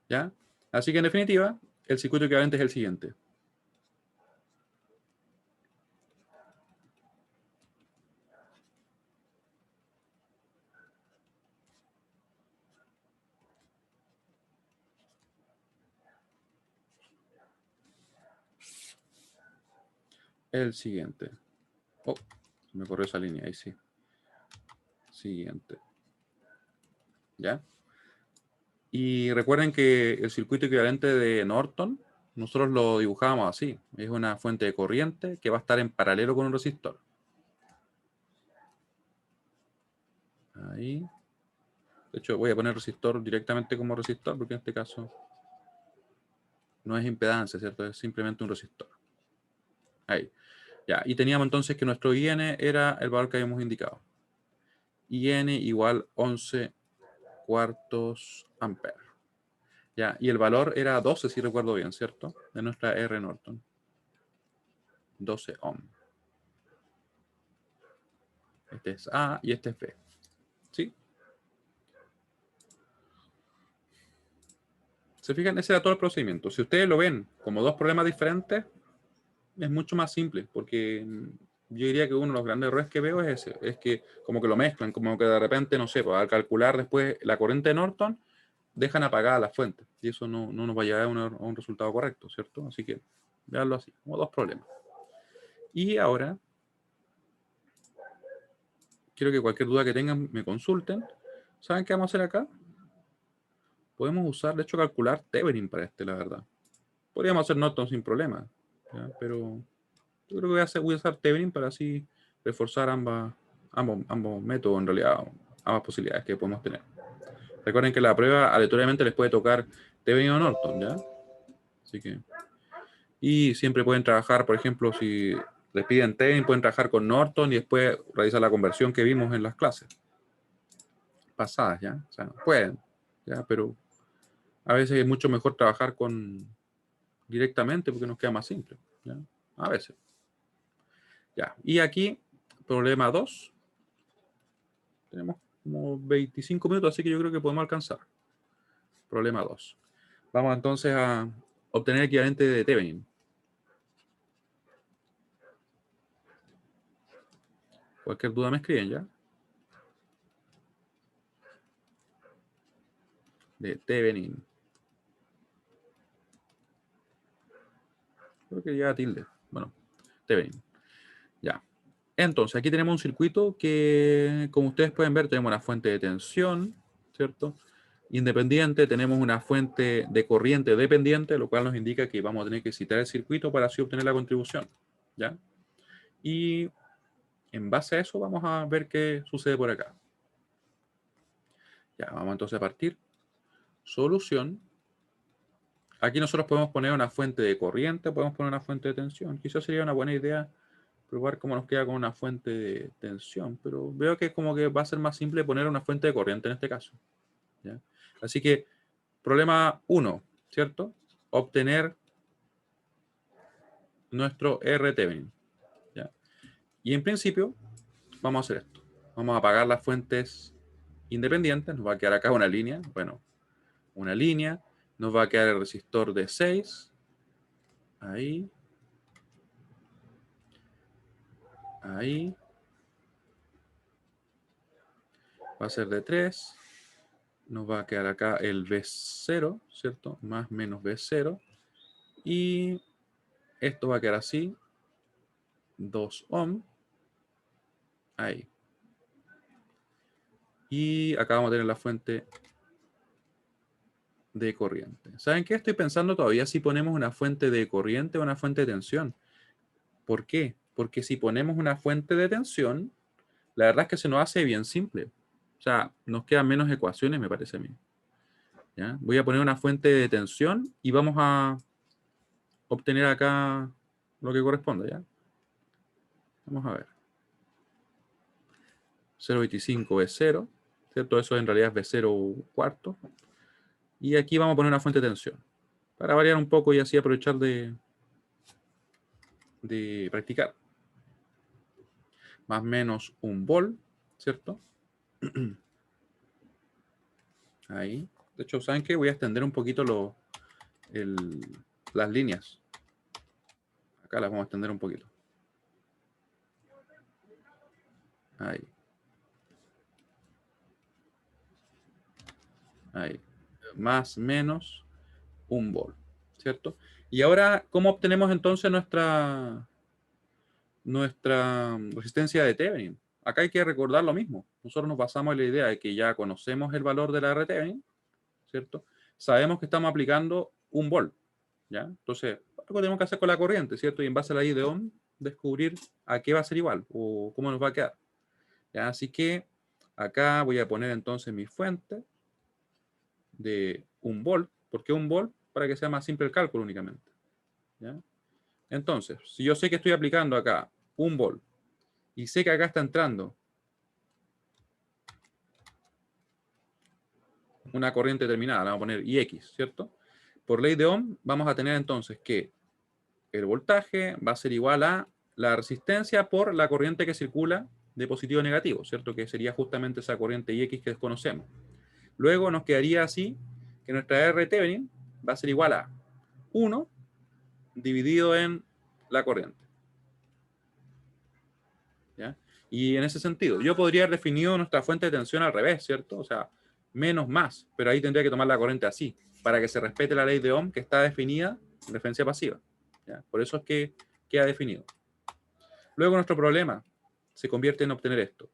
¿Ya? Así que en definitiva, el circuito equivalente es el siguiente. El siguiente. Oh, me corrió esa línea, ahí sí. Siguiente. ¿Ya? Y recuerden que el circuito equivalente de Norton, nosotros lo dibujábamos así. Es una fuente de corriente que va a estar en paralelo con un resistor. Ahí. De hecho, voy a poner resistor directamente como resistor, porque en este caso no es impedancia, ¿cierto? Es simplemente un resistor. Ahí. Ya. Y teníamos entonces que nuestro IN era el valor que habíamos indicado. IN igual 11 cuartos ampere. Ya, y el valor era 12, si recuerdo bien, ¿cierto? De nuestra R Norton. 12 ohm. Este es A y este es B. ¿Sí? ¿Se fijan? Ese era todo el procedimiento. Si ustedes lo ven como dos problemas diferentes, es mucho más simple, porque yo diría que uno de los grandes errores que veo es ese, es que como que lo mezclan, como que de repente, no sé, pues, al calcular después la corriente de Norton, dejan apagada la fuente, y eso no nos va a llevar a un resultado correcto, ¿cierto? Así que, veanlo así, como dos problemas. Y ahora, quiero que cualquier duda que tengan me consulten. ¿Saben qué vamos a hacer acá? Podemos usar, de hecho, calcular Thevenin para este, la verdad. Podríamos hacer Norton sin problema, ¿ya? Pero yo creo que voy a usar Thevenin para así reforzar ambos métodos, en realidad, ambas posibilidades que podemos tener. Recuerden que la prueba aleatoriamente les puede tocar Thevenin o Norton, ¿ya? Así que... Y siempre pueden trabajar, por ejemplo, si les piden Thevenin, pueden trabajar con Norton y después realizar la conversión que vimos en las clases pasadas, ¿ya? O sea, pueden, ¿ya? Pero a veces es mucho mejor trabajar directamente porque nos queda más simple, ¿ya? A veces. Ya. Y aquí, problema 2. Tenemos como 25 minutos, así que yo creo que podemos alcanzar. Problema 2. Vamos entonces a obtener el equivalente de Thevenin. Cualquier duda me escriben, ¿ya? De Thevenin. Creo que ya tilde. Bueno, Thevenin. Ya. Entonces, aquí tenemos un circuito que, como ustedes pueden ver, tenemos una fuente de tensión, ¿cierto? Independiente, tenemos una fuente de corriente dependiente, lo cual nos indica que vamos a tener que citar el circuito para así obtener la contribución, ¿ya? Y en base a eso vamos a ver qué sucede por acá. Ya, vamos entonces a partir. Solución. Aquí nosotros podemos poner una fuente de corriente, podemos poner una fuente de tensión. Quizás sería una buena idea probar cómo nos queda con una fuente de tensión, pero veo que es como que va a ser más simple poner una fuente de corriente en este caso. ¿Ya? Así que, problema 1, ¿cierto? Obtener nuestro RThevenin. ¿Ya? Y en principio, vamos a hacer esto. Vamos a apagar las fuentes independientes. Nos va a quedar acá una línea. Bueno, una línea. Nos va a quedar el resistor de 6. Ahí. Ahí. Va a ser de 3. Nos va a quedar acá el V0, ¿cierto? Más menos V0. Y esto va a quedar así. 2 ohm. Ahí. Y acá vamos a tener la fuente de corriente. ¿Saben qué? Estoy pensando todavía si ponemos una fuente de corriente o una fuente de tensión. ¿Por qué? Porque si ponemos una fuente de tensión, la verdad es que se nos hace bien simple. O sea, nos quedan menos ecuaciones, me parece a mí. ¿Ya? Voy a poner una fuente de tensión y vamos a obtener acá lo que corresponde, ¿ya? Vamos a ver. 0,25 es 0, ¿cierto? Eso en realidad es V0 cuarto. Y aquí vamos a poner una fuente de tensión. Para variar un poco y así aprovechar de practicar. Más o menos 1 volt, ¿cierto? Ahí. De hecho, ¿saben qué? Voy a extender un poquito las líneas. Acá las vamos a extender un poquito. Ahí. Ahí. Más menos 1 volt, ¿cierto? Y ahora, ¿cómo obtenemos entonces nuestra resistencia de Thevenin? Acá hay que recordar lo mismo. Nosotros nos basamos en la idea de que ya conocemos el valor de la R Thevenin, ¿cierto? Sabemos que estamos aplicando 1 volt, ¿ya? Entonces, algo tenemos que hacer con la corriente, ¿cierto? Y en base a la ley de Ohm, descubrir a qué va a ser igual o cómo nos va a quedar. ¿Ya? Así que acá voy a poner entonces mi fuente de 1 volt. ¿Por qué 1 volt? Para que sea más simple el cálculo únicamente. ¿Ya? Entonces, si yo sé que estoy aplicando acá 1 volt y sé que acá está entrando una corriente determinada, la vamos a poner IX, ¿cierto? Por ley de Ohm vamos a tener entonces que el voltaje va a ser igual a la resistencia por la corriente que circula de positivo a negativo, ¿cierto? Que sería justamente esa corriente IX que desconocemos. Luego nos quedaría así que nuestra R Thevenin va a ser igual a 1 dividido en la corriente. ¿Ya? Y en ese sentido, yo podría haber definido nuestra fuente de tensión al revés, ¿cierto? O sea, menos más, pero ahí tendría que tomar la corriente así, para que se respete la ley de Ohm que está definida en referencia pasiva. ¿Ya? Por eso es que queda definido. Luego nuestro problema se convierte en obtener esto.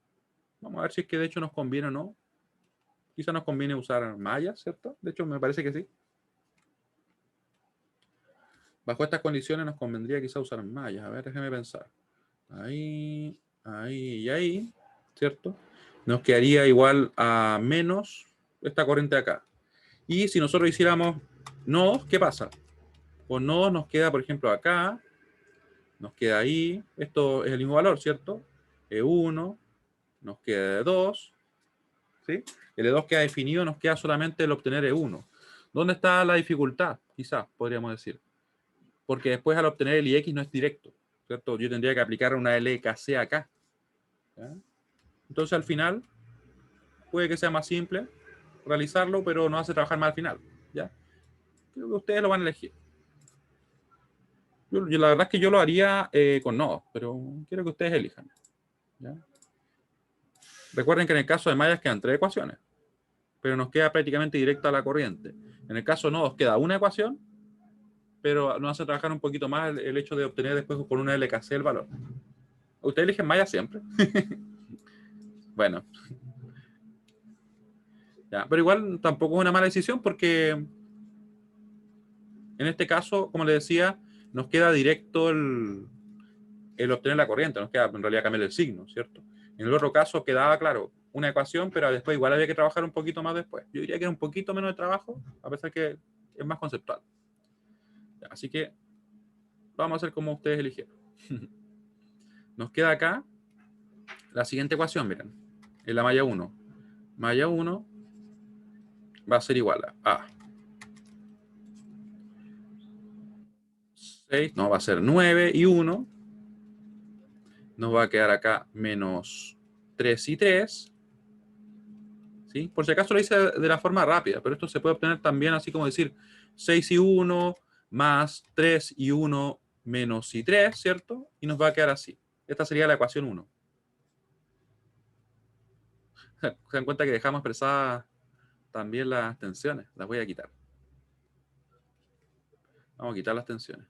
Vamos a ver si es que de hecho nos conviene o no. Quizá nos conviene usar mallas, ¿cierto? De hecho, me parece que sí. Bajo estas condiciones nos convendría quizá usar mallas. A ver, déjeme pensar. Ahí, ahí y ahí, ¿cierto? Nos quedaría igual a menos esta corriente de acá. Y si nosotros hiciéramos nodos, ¿qué pasa? Con nodos nos queda, por ejemplo, acá, nos queda ahí, esto es el mismo valor, ¿cierto? E1, nos queda E2, ¿sí? El E2 queda definido, nos queda solamente el obtener E1. ¿Dónde está la dificultad? Quizás, podríamos decir. Porque después al obtener el IX no es directo, ¿cierto? Yo tendría que aplicar una LKC acá. ¿Ya? Entonces al final puede que sea más simple realizarlo, pero no hace trabajar más al final. ¿Ya? Creo que ustedes lo van a elegir. Yo la verdad es que yo lo haría con nodos, pero quiero que ustedes elijan. ¿Ya? Recuerden que en el caso de mallas quedan 3 ecuaciones, pero nos queda prácticamente directo a la corriente. En el caso de nodos queda una ecuación, pero nos hace trabajar un poquito más el hecho de obtener después con una LKC el valor. ¿Ustedes eligen mallas siempre? Bueno. Ya, pero igual tampoco es una mala decisión porque en este caso, como les decía, nos queda directo el obtener la corriente, nos queda en realidad cambiar el signo, ¿cierto? En el otro caso quedaba claro, una ecuación, pero después igual había que trabajar un poquito más después. Yo diría que era un poquito menos de trabajo, a pesar que es más conceptual. Así que lo vamos a hacer como ustedes eligieron. Nos queda acá la siguiente ecuación, miren, en la malla 1. Malla 1 va a ser igual a 6, no, va a ser 9 y 1. Nos va a quedar acá menos 3 y 3. ¿Sí? Por si acaso lo hice de la forma rápida, pero esto se puede obtener también así como decir 6 y 1 más 3 y 1 menos y 3, ¿cierto? Y nos va a quedar así. Esta sería la ecuación 1. Se dan cuenta que dejamos expresadas también las tensiones. Las voy a quitar. Vamos a quitar las tensiones.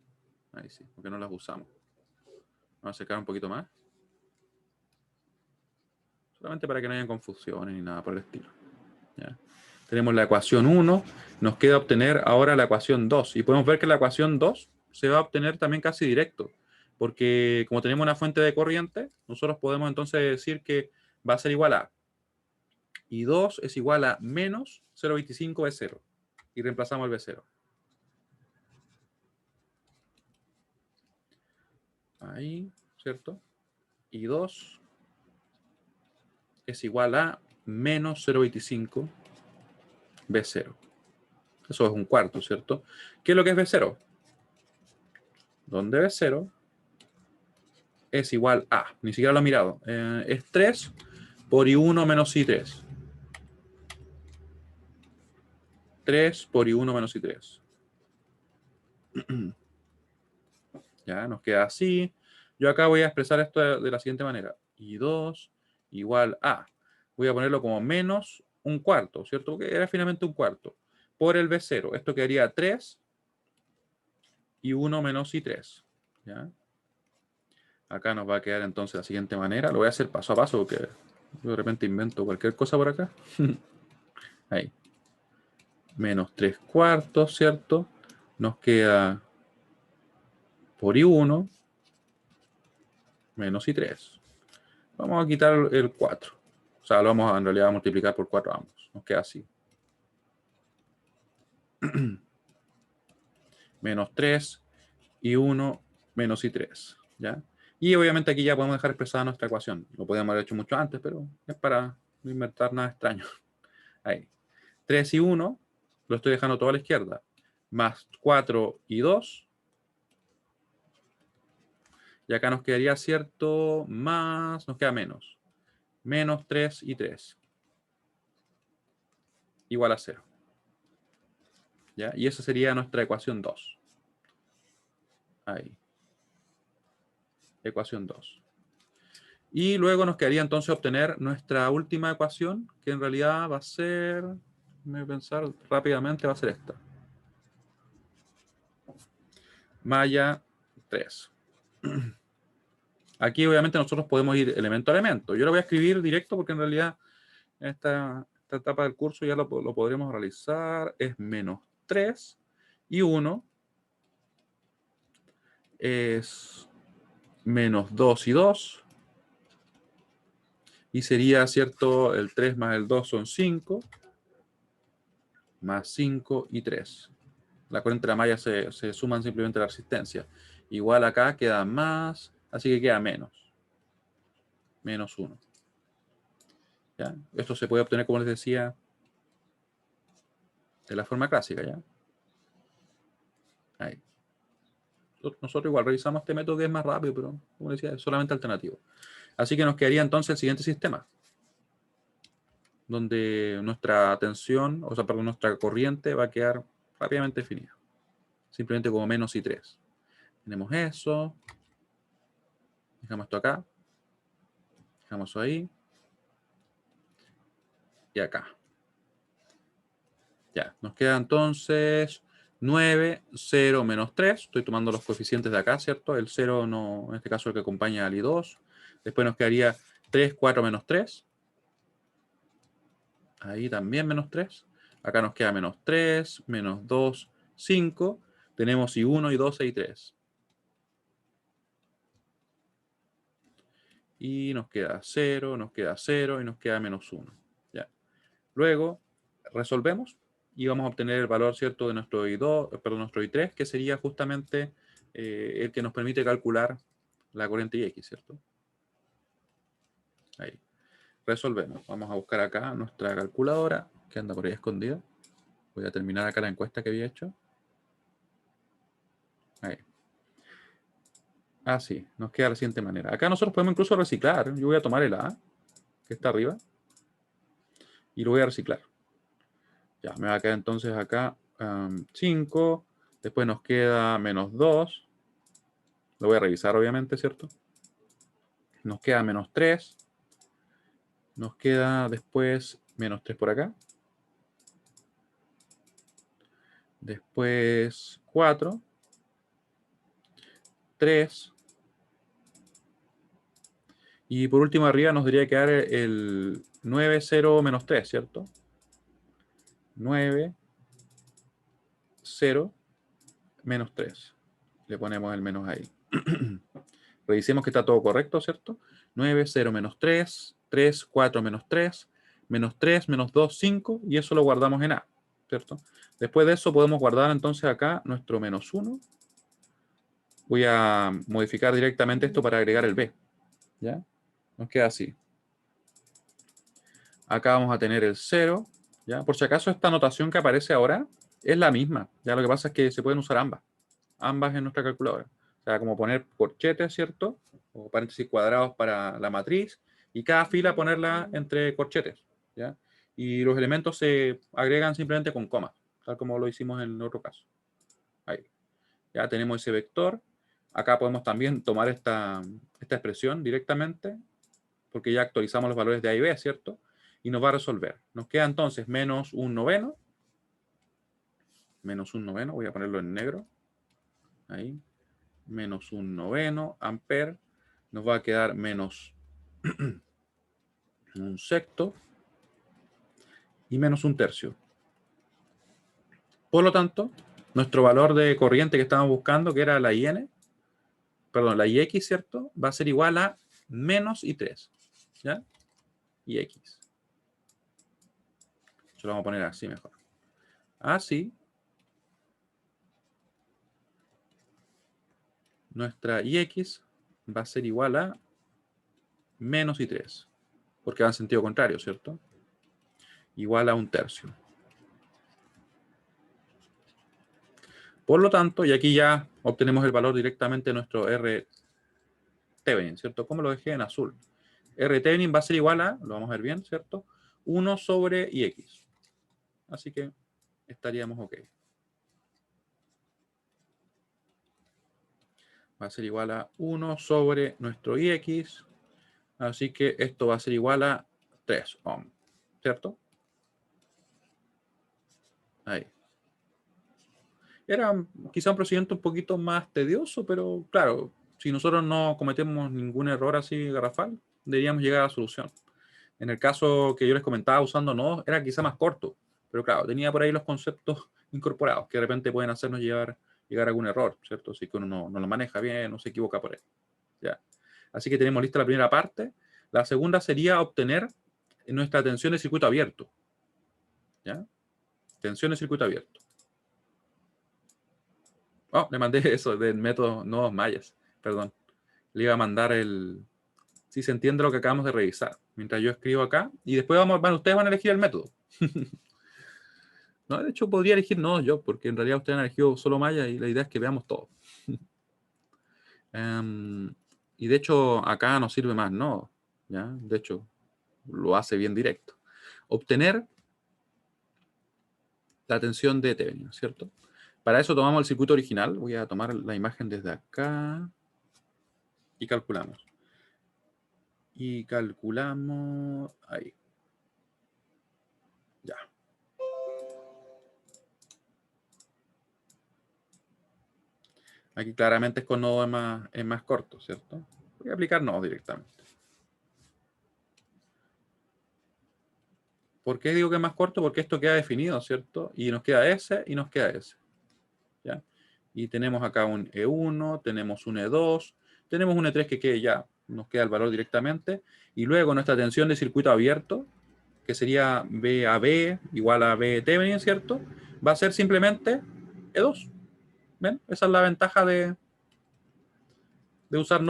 Ahí sí, porque no las usamos. Vamos a acercar un poquito más. Solamente para que no haya confusiones ni nada por el estilo. ¿Ya? Tenemos la ecuación 1. Nos queda obtener ahora la ecuación 2. Y podemos ver que la ecuación 2 se va a obtener también casi directo. Porque como tenemos una fuente de corriente, nosotros podemos entonces decir que va a ser igual a y 2 es igual a menos 0,25 B0. Y reemplazamos el B0. Ahí, ¿cierto? Y 2 es igual a menos 0,25 B0. Eso es un cuarto, ¿cierto? ¿Qué es lo que es B0? Donde B0 es igual a, ni siquiera lo he mirado, es 3 por I1 menos I3. 3 por I1 menos I3. Ya, nos queda así. Yo acá voy a expresar esto de la siguiente manera. I2 igual a. Voy a ponerlo como menos un cuarto, ¿cierto? Porque era finalmente un cuarto. Por el B0. Esto quedaría 3 y 1 menos I3. ¿Ya? Acá nos va a quedar entonces de la siguiente manera. Lo voy a hacer paso a paso porque yo de repente invento cualquier cosa por acá. Ahí. Menos 3 cuartos, ¿cierto? Nos queda por I1 menos I3. Vamos a quitar el 4. O sea, lo vamos a, en realidad a multiplicar por 4 ambos. Nos queda así. Menos 3 y 1 menos I3. ¿Ya? Y obviamente aquí ya podemos dejar expresada nuestra ecuación. Lo podíamos haber hecho mucho antes, pero es para no inventar nada extraño. Ahí. 3 y 1 lo estoy dejando todo a la izquierda. Más 4 y 2. Y acá nos quedaría, ¿cierto? Más, nos queda menos. Menos 3 y 3. Igual a 0. ¿Ya? Y esa sería nuestra ecuación 2. Ahí. Ecuación 2. Y luego nos quedaría entonces obtener nuestra última ecuación, que en realidad va a ser, voy a pensar rápidamente, va a ser esta. Malla 3. Aquí obviamente nosotros podemos ir elemento a elemento. Yo lo voy a escribir directo porque en realidad esta etapa del curso ya lo podremos realizar. Es menos 3 y 1 es menos 2 y 2. Y sería, ¿cierto? El 3 más el 2 son 5. Más 5 y 3. La corriente de la malla se suman simplemente la resistencia. Igual acá queda más, así que queda menos. Menos 1. ¿Ya? Esto se puede obtener, como les decía, de la forma clásica, ¿ya? Ahí. Nosotros igual revisamos este método que es más rápido, pero como decía, es solamente alternativo. Así que nos quedaría entonces el siguiente sistema, donde nuestra tensión, o sea, perdón, nuestra corriente va a quedar rápidamente definida. Simplemente como menos I3. Tenemos eso. Dejamos esto acá. Dejamos eso ahí. Y acá. Ya, nos queda entonces 9, 0, menos 3. Estoy tomando los coeficientes de acá, ¿cierto? El 0, no, en este caso, el que acompaña al I2. Después nos quedaría 3, 4, menos 3. Ahí también menos 3. Acá nos queda menos 3, menos 2, 5. Tenemos I1, I2 y 3. y nos queda 0, nos queda 0 y nos queda -1. ¿Ya? Luego resolvemos y vamos a obtener el valor, ¿cierto?, de nuestro I2, perdón, nuestro I3, que sería justamente el que nos permite calcular la corriente IX, ¿cierto? Ahí. Resolvemos. Vamos a buscar acá nuestra calculadora, que anda por ahí escondida. Voy a terminar acá la encuesta que había hecho. Ahí. Así, nos queda de la siguiente manera. Acá nosotros podemos incluso reciclar. Yo voy a tomar el A, que está arriba, y lo voy a reciclar. Ya, me va a quedar entonces acá 5. Después nos queda -2. Lo voy a revisar, obviamente, ¿cierto? Nos queda -3. Nos queda después -3 por acá. Después 4. 3. Y por último arriba nos debería quedar el 9, 0, -3, ¿cierto? 9, 0, -3. Le ponemos el menos ahí. Revisemos que está todo correcto, ¿cierto? 9, 0, -3, 3, 4, -3, -3, -2, 5, y eso lo guardamos en A, ¿cierto? Después de eso podemos guardar entonces acá nuestro -1. Voy a modificar directamente esto para agregar el B, ¿ya? Nos queda así. Acá vamos a tener el 0, ¿ya? Por si acaso esta notación que aparece ahora es la misma, ya lo que pasa es que se pueden usar ambas en nuestra calculadora. O sea, como poner corchetes, ¿cierto? O paréntesis cuadrados para la matriz, y cada fila ponerla entre corchetes, ¿ya? Y los elementos se agregan simplemente con comas, tal como lo hicimos en el otro caso. Ahí. Ya tenemos ese vector. Acá podemos también tomar esta expresión directamente, porque ya actualizamos los valores de A y B, ¿cierto? Y nos va a resolver. Nos queda entonces -1/9. -1/9, voy a ponerlo en negro. Ahí. -1/9 ampere. Nos va a quedar menos 1/6 y -1/3. Por lo tanto, nuestro valor de corriente que estábamos buscando, que era la IN, perdón, la IX, ¿cierto? Va a ser igual a -I3. ¿Ya? IX. Se lo vamos a poner así mejor. Así. Nuestra IX va a ser igual a -I3. Porque va en sentido contrario, ¿cierto? Igual a 1/3. Por lo tanto, y aquí ya obtenemos el valor directamente de nuestro R Thevenin, ¿cierto? ¿Cómo lo dejé en azul? R Thevenin va a ser igual a, lo vamos a ver bien, ¿cierto? 1 sobre IX. Así que estaríamos ok. Va a ser igual a 1 sobre nuestro IX. Así que esto va a ser igual a 3 ohm, ¿cierto? Ahí. Era quizá un procedimiento un poquito más tedioso, pero claro, si nosotros no cometemos ningún error así garrafal, deberíamos llegar a la solución. En el caso que yo les comentaba usando nodos, era quizá más corto, pero claro, tenía por ahí los conceptos incorporados que de repente pueden hacernos llegar a algún error, ¿cierto? Si que uno no lo maneja bien, no se equivoca por ahí. ¿Ya? Así que tenemos lista la primera parte. La segunda sería obtener nuestra tensión de circuito abierto. ¿Ya? Tensión de circuito abierto. Oh, le mandé eso del método nodos mayas. Perdón. Le iba a mandar el... Si se entiende lo que acabamos de revisar. Mientras yo escribo acá. Y después ustedes van a elegir el método. No, de hecho, podría elegir nodos yo, porque en realidad ustedes han elegido solo maya y la idea es que veamos todo. Y de hecho, acá nos sirve más nodos. ¿Ya? De hecho, lo hace bien directo. Obtener la tensión de Thevenin, ¿cierto? Para eso tomamos el circuito original. Voy a tomar la imagen desde acá. Y calculamos. Ahí. Ya. Aquí claramente es con nodo es más corto, ¿cierto? Voy a aplicar nodos directamente. ¿Por qué digo que es más corto? Porque esto queda definido, ¿cierto? Y nos queda S y nos queda S. ¿Ya? Y tenemos acá un E1, tenemos un E2, tenemos un E3 que quede ya nos queda el valor directamente. Y luego nuestra tensión de circuito abierto, que sería B a B igual a B Thevenin, ¿cierto? Va a ser simplemente E2. ¿Ven? Esa es la ventaja de usar,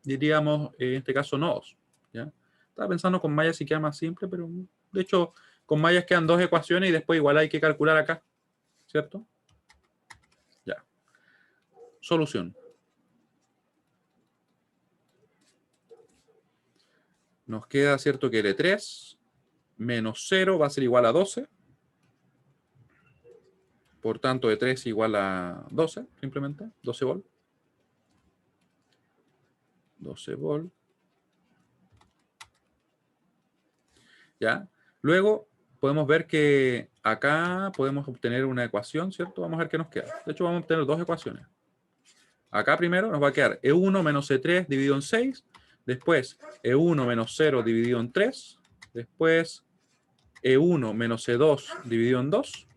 diríamos, en este caso, nodos. ¿Ya? Estaba pensando con mallas si queda más simple, pero de hecho, con mallas quedan dos ecuaciones y después igual hay que calcular acá, ¿cierto? Ya. Solución. Nos queda, ¿cierto?, que L3 menos 0 va a ser igual a 12. Por tanto, E3 igual a 12, simplemente. 12 volt. 12 volt. ¿Ya? Luego podemos ver que acá podemos obtener una ecuación, ¿cierto? Vamos a ver qué nos queda. De hecho, vamos a obtener dos ecuaciones. Acá primero nos va a quedar E1 menos E3 dividido en 6. Después E1 menos 0 dividido en 3. Después E1 menos E2 dividido en 2.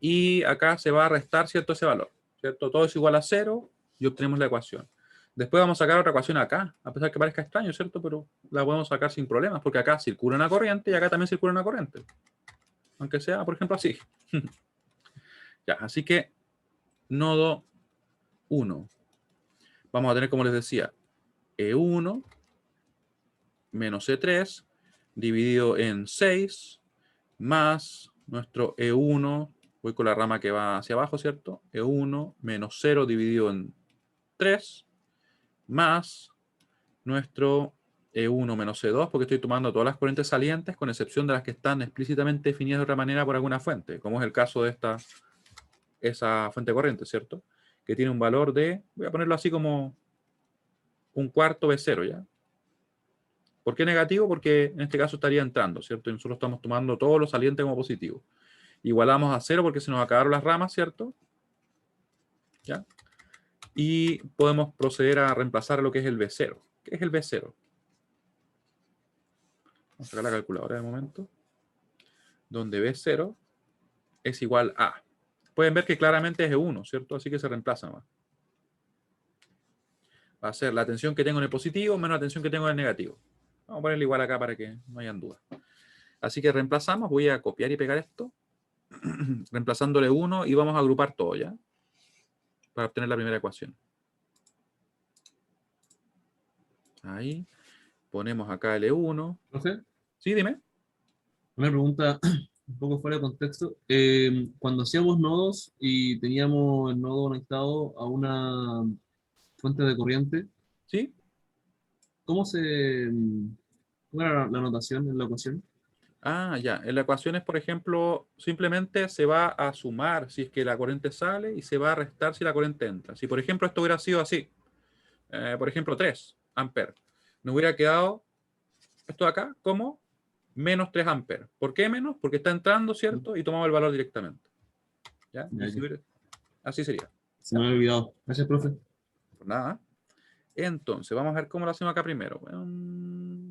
Y acá se va a restar, ¿cierto?, ese valor, ¿cierto? Todo es igual a 0 y obtenemos la ecuación. Después vamos a sacar otra ecuación acá, a pesar que parezca extraño, ¿cierto? Pero la podemos sacar sin problemas, porque acá circula una corriente y acá también circula una corriente. Aunque sea, por ejemplo, así. Ya, así que nodo 1. Vamos a tener, como les decía, E1 menos E3 dividido en 6 más nuestro E1, voy con la rama que va hacia abajo, ¿cierto? E1 menos 0 dividido en 3 más nuestro E1 menos E2, porque estoy tomando todas las corrientes salientes, con excepción de las que están explícitamente definidas de otra manera por alguna fuente, como es el caso de esa fuente de corriente, ¿cierto? Que tiene un valor de, voy a ponerlo así como un cuarto B0, ¿ya? ¿Por qué negativo? Porque en este caso estaría entrando, ¿cierto? Y nosotros estamos tomando todos los salientes como positivo. Igualamos a 0 porque se nos acabaron las ramas, ¿cierto? ¿Ya? Y podemos proceder a reemplazar lo que es el B0. ¿Qué es el B0? Vamos a sacar la calculadora de momento. Donde B0 es igual a. Pueden ver que claramente es E1, ¿cierto? Así que se reemplaza más. Va a ser la tensión que tengo en el positivo menos la tensión que tengo en el negativo. Vamos a ponerle igual acá para que no hayan dudas. Así que reemplazamos. Voy a copiar y pegar esto. Reemplazándole 1 y vamos a agrupar todo, ¿ya? Para obtener la primera ecuación. Ahí. Ponemos acá el E1. Profe, Sí, dime. una pregunta un poco fuera de contexto. Cuando hacíamos nodos y teníamos el nodo conectado a una fuente de corriente, ¿Sí? ¿cómo se, cómo era la notación en la ecuación? Ah, ya. En la ecuación es, por ejemplo, simplemente se va a sumar si es que la corriente sale y se va a restar si la corriente entra. Si, por ejemplo, esto hubiera sido así, por ejemplo, 3 amperes, nos hubiera quedado esto de acá como menos 3 amperes. ¿Por qué menos? Porque está entrando, ¿cierto? Y tomamos el valor directamente. ¿Ya? Ya, Y ya. así sería. Se me ¿Ya? había olvidado. Gracias, profe. Pues nada. Entonces, vamos a ver cómo lo hacemos acá primero.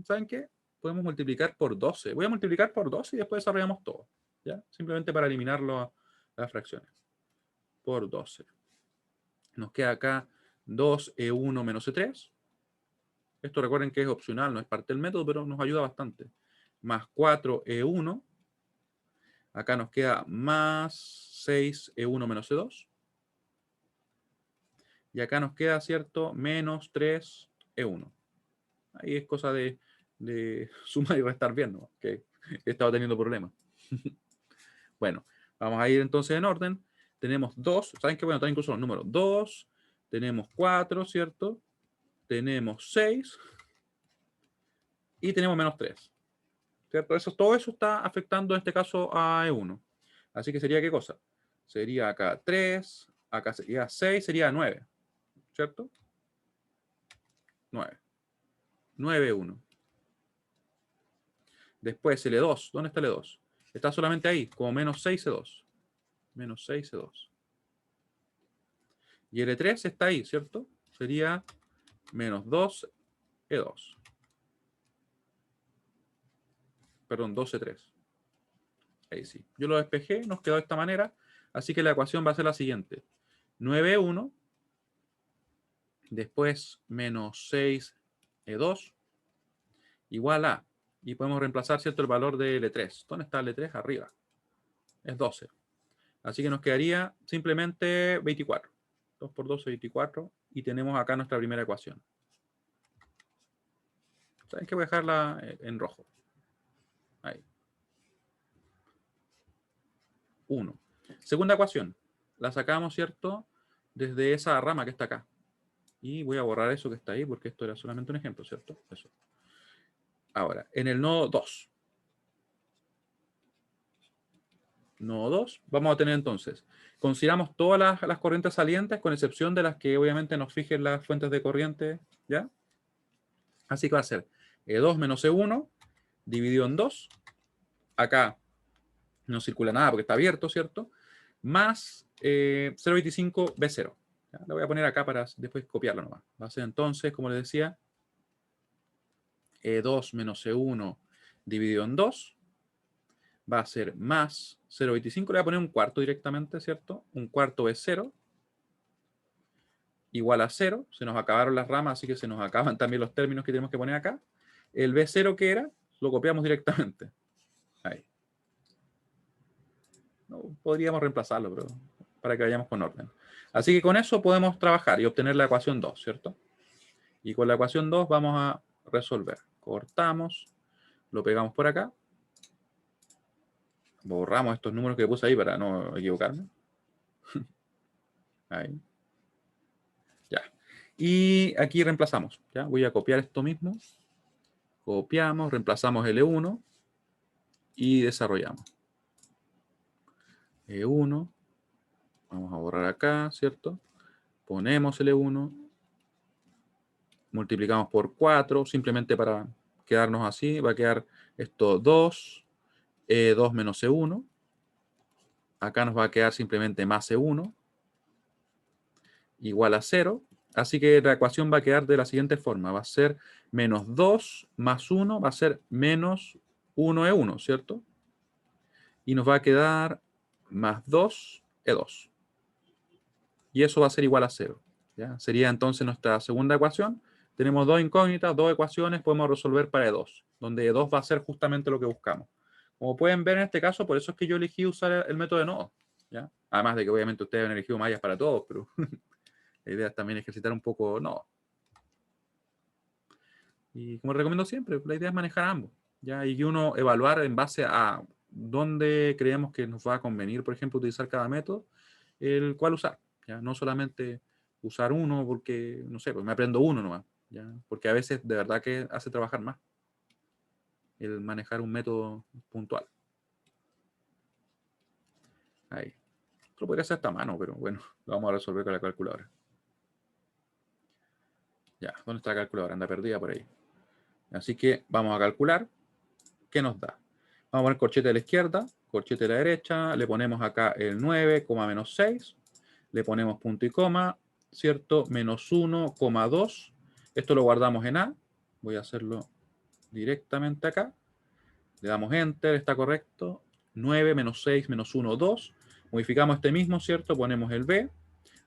¿Saben qué? Podemos multiplicar por 12. Voy a multiplicar por 12 y después desarrollamos todo. ¿Ya? Simplemente para eliminar las fracciones. Por 12. Nos queda acá 2E1 menos E3. Esto recuerden que es opcional, no es parte del método, pero nos ayuda bastante. Más 4E1. Acá nos queda más 6E1 menos E2. Y acá nos queda, ¿cierto? Menos 3E1. Ahí es cosa de sumar y restar bien, ¿no? Que he estado teniendo problemas. Bueno, vamos a ir entonces en orden. Tenemos 2, ¿saben qué? Bueno, están incluso los números. 2, tenemos 4, ¿cierto? Tenemos 6 y tenemos menos 3, ¿cierto? Todo eso está afectando en este caso a E1. Así que sería, ¿qué cosa? Sería acá 3, acá sería 6, sería 9, ¿cierto? 9. 9E1. Después el E2, ¿dónde está el E2? Está solamente ahí, como menos 6E2. Menos 6E2. Y el E3 está ahí, ¿cierto? Sería menos 2E2. Perdón, 2E3. Ahí sí. Yo lo despejé, nos quedó de esta manera. Así que la ecuación va a ser la siguiente. 9E1 Después, menos 6E2 igual a, y podemos reemplazar, ¿cierto?, el valor de L3. ¿Dónde está L3? Arriba. Es 12. Así que nos quedaría simplemente 24. 2 por 12, 24. Y tenemos acá nuestra primera ecuación. ¿Saben qué? Voy a dejarla en rojo. Ahí. 1. Segunda ecuación. La sacamos, ¿cierto?, desde esa rama que está acá. Y voy a borrar eso que está ahí porque esto era solamente un ejemplo, ¿cierto? Eso. Ahora, en el nodo 2. Nodo 2, vamos a tener entonces, consideramos todas las corrientes salientes, con excepción de las que obviamente nos fijen las fuentes de corriente, ¿ya? Así que va a ser E2 menos E1 dividido en 2. Acá no circula nada porque está abierto, ¿cierto? Más 0,25 B0. ¿Ya? La voy a poner acá para después copiarlo nomás. Va a ser entonces, como les decía, E2 menos E1 dividido en 2. Va a ser más 0,25. Le voy a poner un cuarto directamente, ¿cierto? Un cuarto B0 igual a 0. Se nos acabaron las ramas, así que se nos acaban también los términos que tenemos que poner acá. El B0 que era, lo copiamos directamente. Ahí. No, podríamos reemplazarlo, pero para que vayamos con orden. Así que con eso podemos trabajar y obtener la ecuación 2, ¿cierto? Y con la ecuación 2 vamos a resolver. Cortamos, lo pegamos por acá. Borramos estos números que puse ahí para no equivocarme. Ahí. Ya. Y aquí reemplazamos. ¿Ya? Voy a copiar esto mismo. Copiamos, reemplazamos L1 y desarrollamos. E1. Vamos a borrar acá, ¿cierto? Ponemos L1. Multiplicamos por 4, simplemente para quedarnos así. Va a quedar esto 2, E2 menos E1. Acá nos va a quedar simplemente más E1 igual a 0. Así que la ecuación va a quedar de la siguiente forma. Va a ser menos 2 más 1, va a ser menos 1E1, ¿cierto? Y nos va a quedar más 2E2. Y eso va a ser igual a 0. ¿Ya? Sería entonces nuestra segunda ecuación. Tenemos dos incógnitas, dos ecuaciones, podemos resolver para E2, donde E2 va a ser justamente lo que buscamos. Como pueden ver en este caso, por eso es que yo elegí usar el método de nodo. ¿Ya? Además de que obviamente ustedes han elegido mallas para todos, pero la idea es también ejercitar un poco nodo. Y como recomiendo siempre, la idea es manejar ambos. ¿Ya? Y uno evaluar en base a dónde creemos que nos va a convenir, por ejemplo, utilizar cada método, el cual usar. ¿Ya? No solamente usar uno porque, no sé, pues me aprendo uno nomás. ¿Ya? Porque a veces de verdad que hace trabajar más el manejar un método puntual. Ahí. Esto lo podría hacer hasta a mano, pero bueno, lo vamos a resolver con la calculadora. Ya, ¿dónde está la calculadora? Anda perdida por ahí. Así que vamos a calcular. ¿Qué nos da? Vamos a poner corchete de la izquierda, corchete de la derecha, le ponemos acá el 9, menos 6, le ponemos punto y coma, ¿cierto? Menos 1, 2. Esto lo guardamos en A. Voy a hacerlo directamente acá. Le damos Enter, está correcto. 9 menos 6 menos 1, 2. Modificamos este mismo, ¿cierto? Ponemos el B.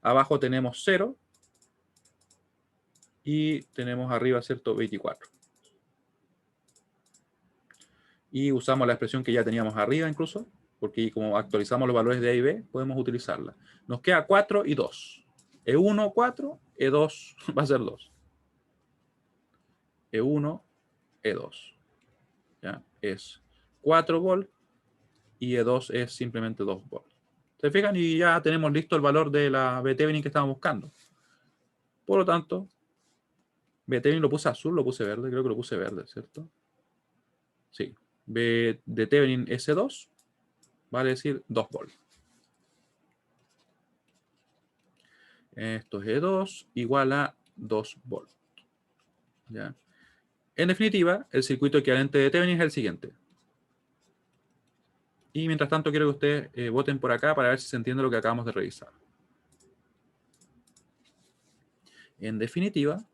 Abajo tenemos 0. Y tenemos arriba, ¿cierto? 24. Y usamos la expresión que ya teníamos arriba incluso, porque como actualizamos los valores de A y B, podemos utilizarla. Nos queda 4 y 2. E1, 4, E2 va a ser 2. E1, E2. ¿Ya? Es 4 volt y E2 es simplemente 2 volt. ¿Se fijan? Y ya tenemos listo el valor de la B-Thevenin que estamos buscando. Por lo tanto, B-Thevenin lo puse azul, lo puse verde, creo que lo puse verde, ¿cierto? Sí. B de Thevenin S2 vale decir 2 volt. Esto es E2 igual a 2 volt. ¿Ya? En definitiva, el circuito equivalente de Thevenin es el siguiente. Y mientras tanto quiero que ustedes voten por acá para ver si se entiende lo que acabamos de revisar. En definitiva,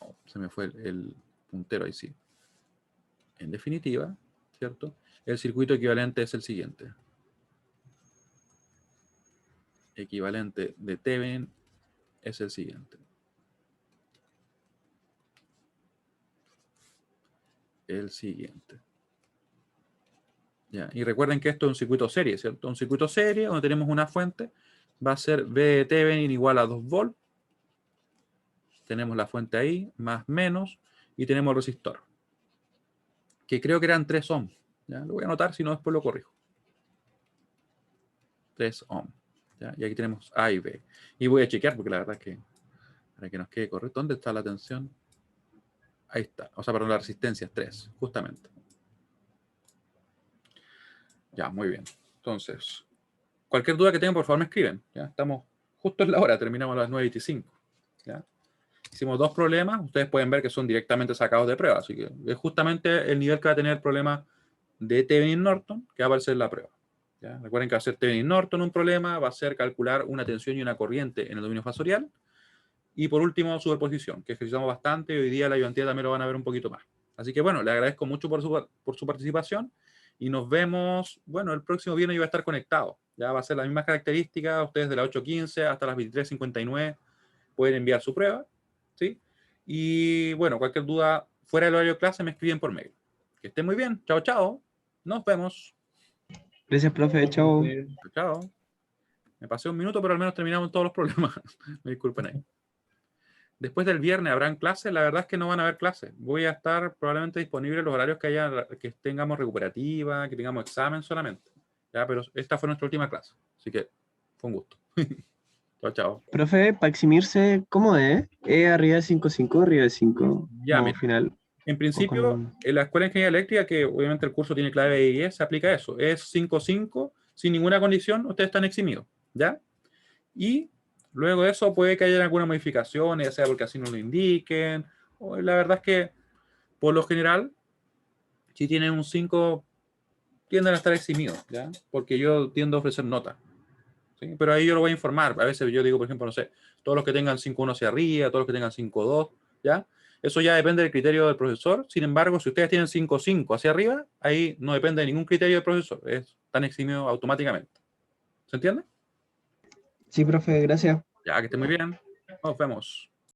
oh, se me fue el puntero ahí sí. En definitiva, ¿cierto? El circuito equivalente es el siguiente. Equivalente de Thevenin es el siguiente. El siguiente. Ya, y recuerden que esto es un circuito serie, ¿cierto? Un circuito serie donde tenemos una fuente, va a ser V de Thevenin igual a 2 volt. Tenemos la fuente ahí, más menos, y tenemos el resistor, que creo que eran 3 ohms. ¿Ya? Lo voy a anotar, si no después lo corrijo. 3 ohms. ¿Ya? Y aquí tenemos A y B. Y voy a chequear porque la verdad es que, para que nos quede correcto, ¿dónde está la tensión? Ahí está. O sea, perdón, la resistencia es 3, justamente. Ya, muy bien. Entonces, cualquier duda que tengan, por favor, me escriben. ¿Ya? Estamos justo en la hora, terminamos a las 9:25. ¿Ya? Hicimos 2 problemas, ustedes pueden ver que son directamente sacados de prueba, así que es justamente el nivel que va a tener el problema de Thevenin-Norton que va a aparecer en la prueba. ¿Ya? Recuerden que va a ser Thevenin-Norton un problema, va a ser calcular una tensión y una corriente en el dominio fasorial, y por último, superposición, que ejercitamos bastante, y hoy día la ayudantía también lo van a ver un poquito más. Así que bueno, le agradezco mucho por su participación, y nos vemos, bueno, el próximo viernes yo voy a estar conectado, ya va a ser las mismas características, ustedes de las 8:15 hasta las 23:59 pueden enviar su prueba, ¿sí? Y bueno, cualquier duda fuera del horario de clase me escriben por mail. Que estén muy bien. Chao, chao. Nos vemos. Gracias, profe. Chao. Chao, chao. Me pasé un minuto, pero al menos terminamos todos los problemas. Me disculpen ahí. Después del viernes habrán clases. La verdad es que no van a haber clases. Voy a estar probablemente disponible en los horarios que tengamos recuperativa, que tengamos examen solamente. ¿Ya? Pero esta fue nuestra última clase. Así que fue un gusto. Chao, chao. Profe, para eximirse, ¿cómo es? ¿Es arriba de 5.5 arriba de 5 Ya, como mira. final? En ¿O principio, como- en la Escuela de Ingeniería Eléctrica, que obviamente el curso tiene clave de IES, se aplica eso. Es 5.5, sin ninguna condición, ustedes están eximidos, ¿ya? Y luego de eso puede que haya alguna modificación, ya sea porque así nos lo indiquen, o la verdad es que, por lo general, si tienen un 5, tienden a estar eximidos, ¿ya? Porque yo tiendo a ofrecer notas, ¿sí? Pero ahí yo lo voy a informar. A veces yo digo, por ejemplo, no sé, todos los que tengan 5.1 hacia arriba, todos los que tengan 5.2, ¿ya? Eso ya depende del criterio del profesor. Sin embargo, si ustedes tienen 5.5 hacia arriba, ahí no depende de ningún criterio del profesor. Están eximidos automáticamente. ¿Se entiende? Sí, profe, gracias. Ya, que esté muy bien. Nos vemos.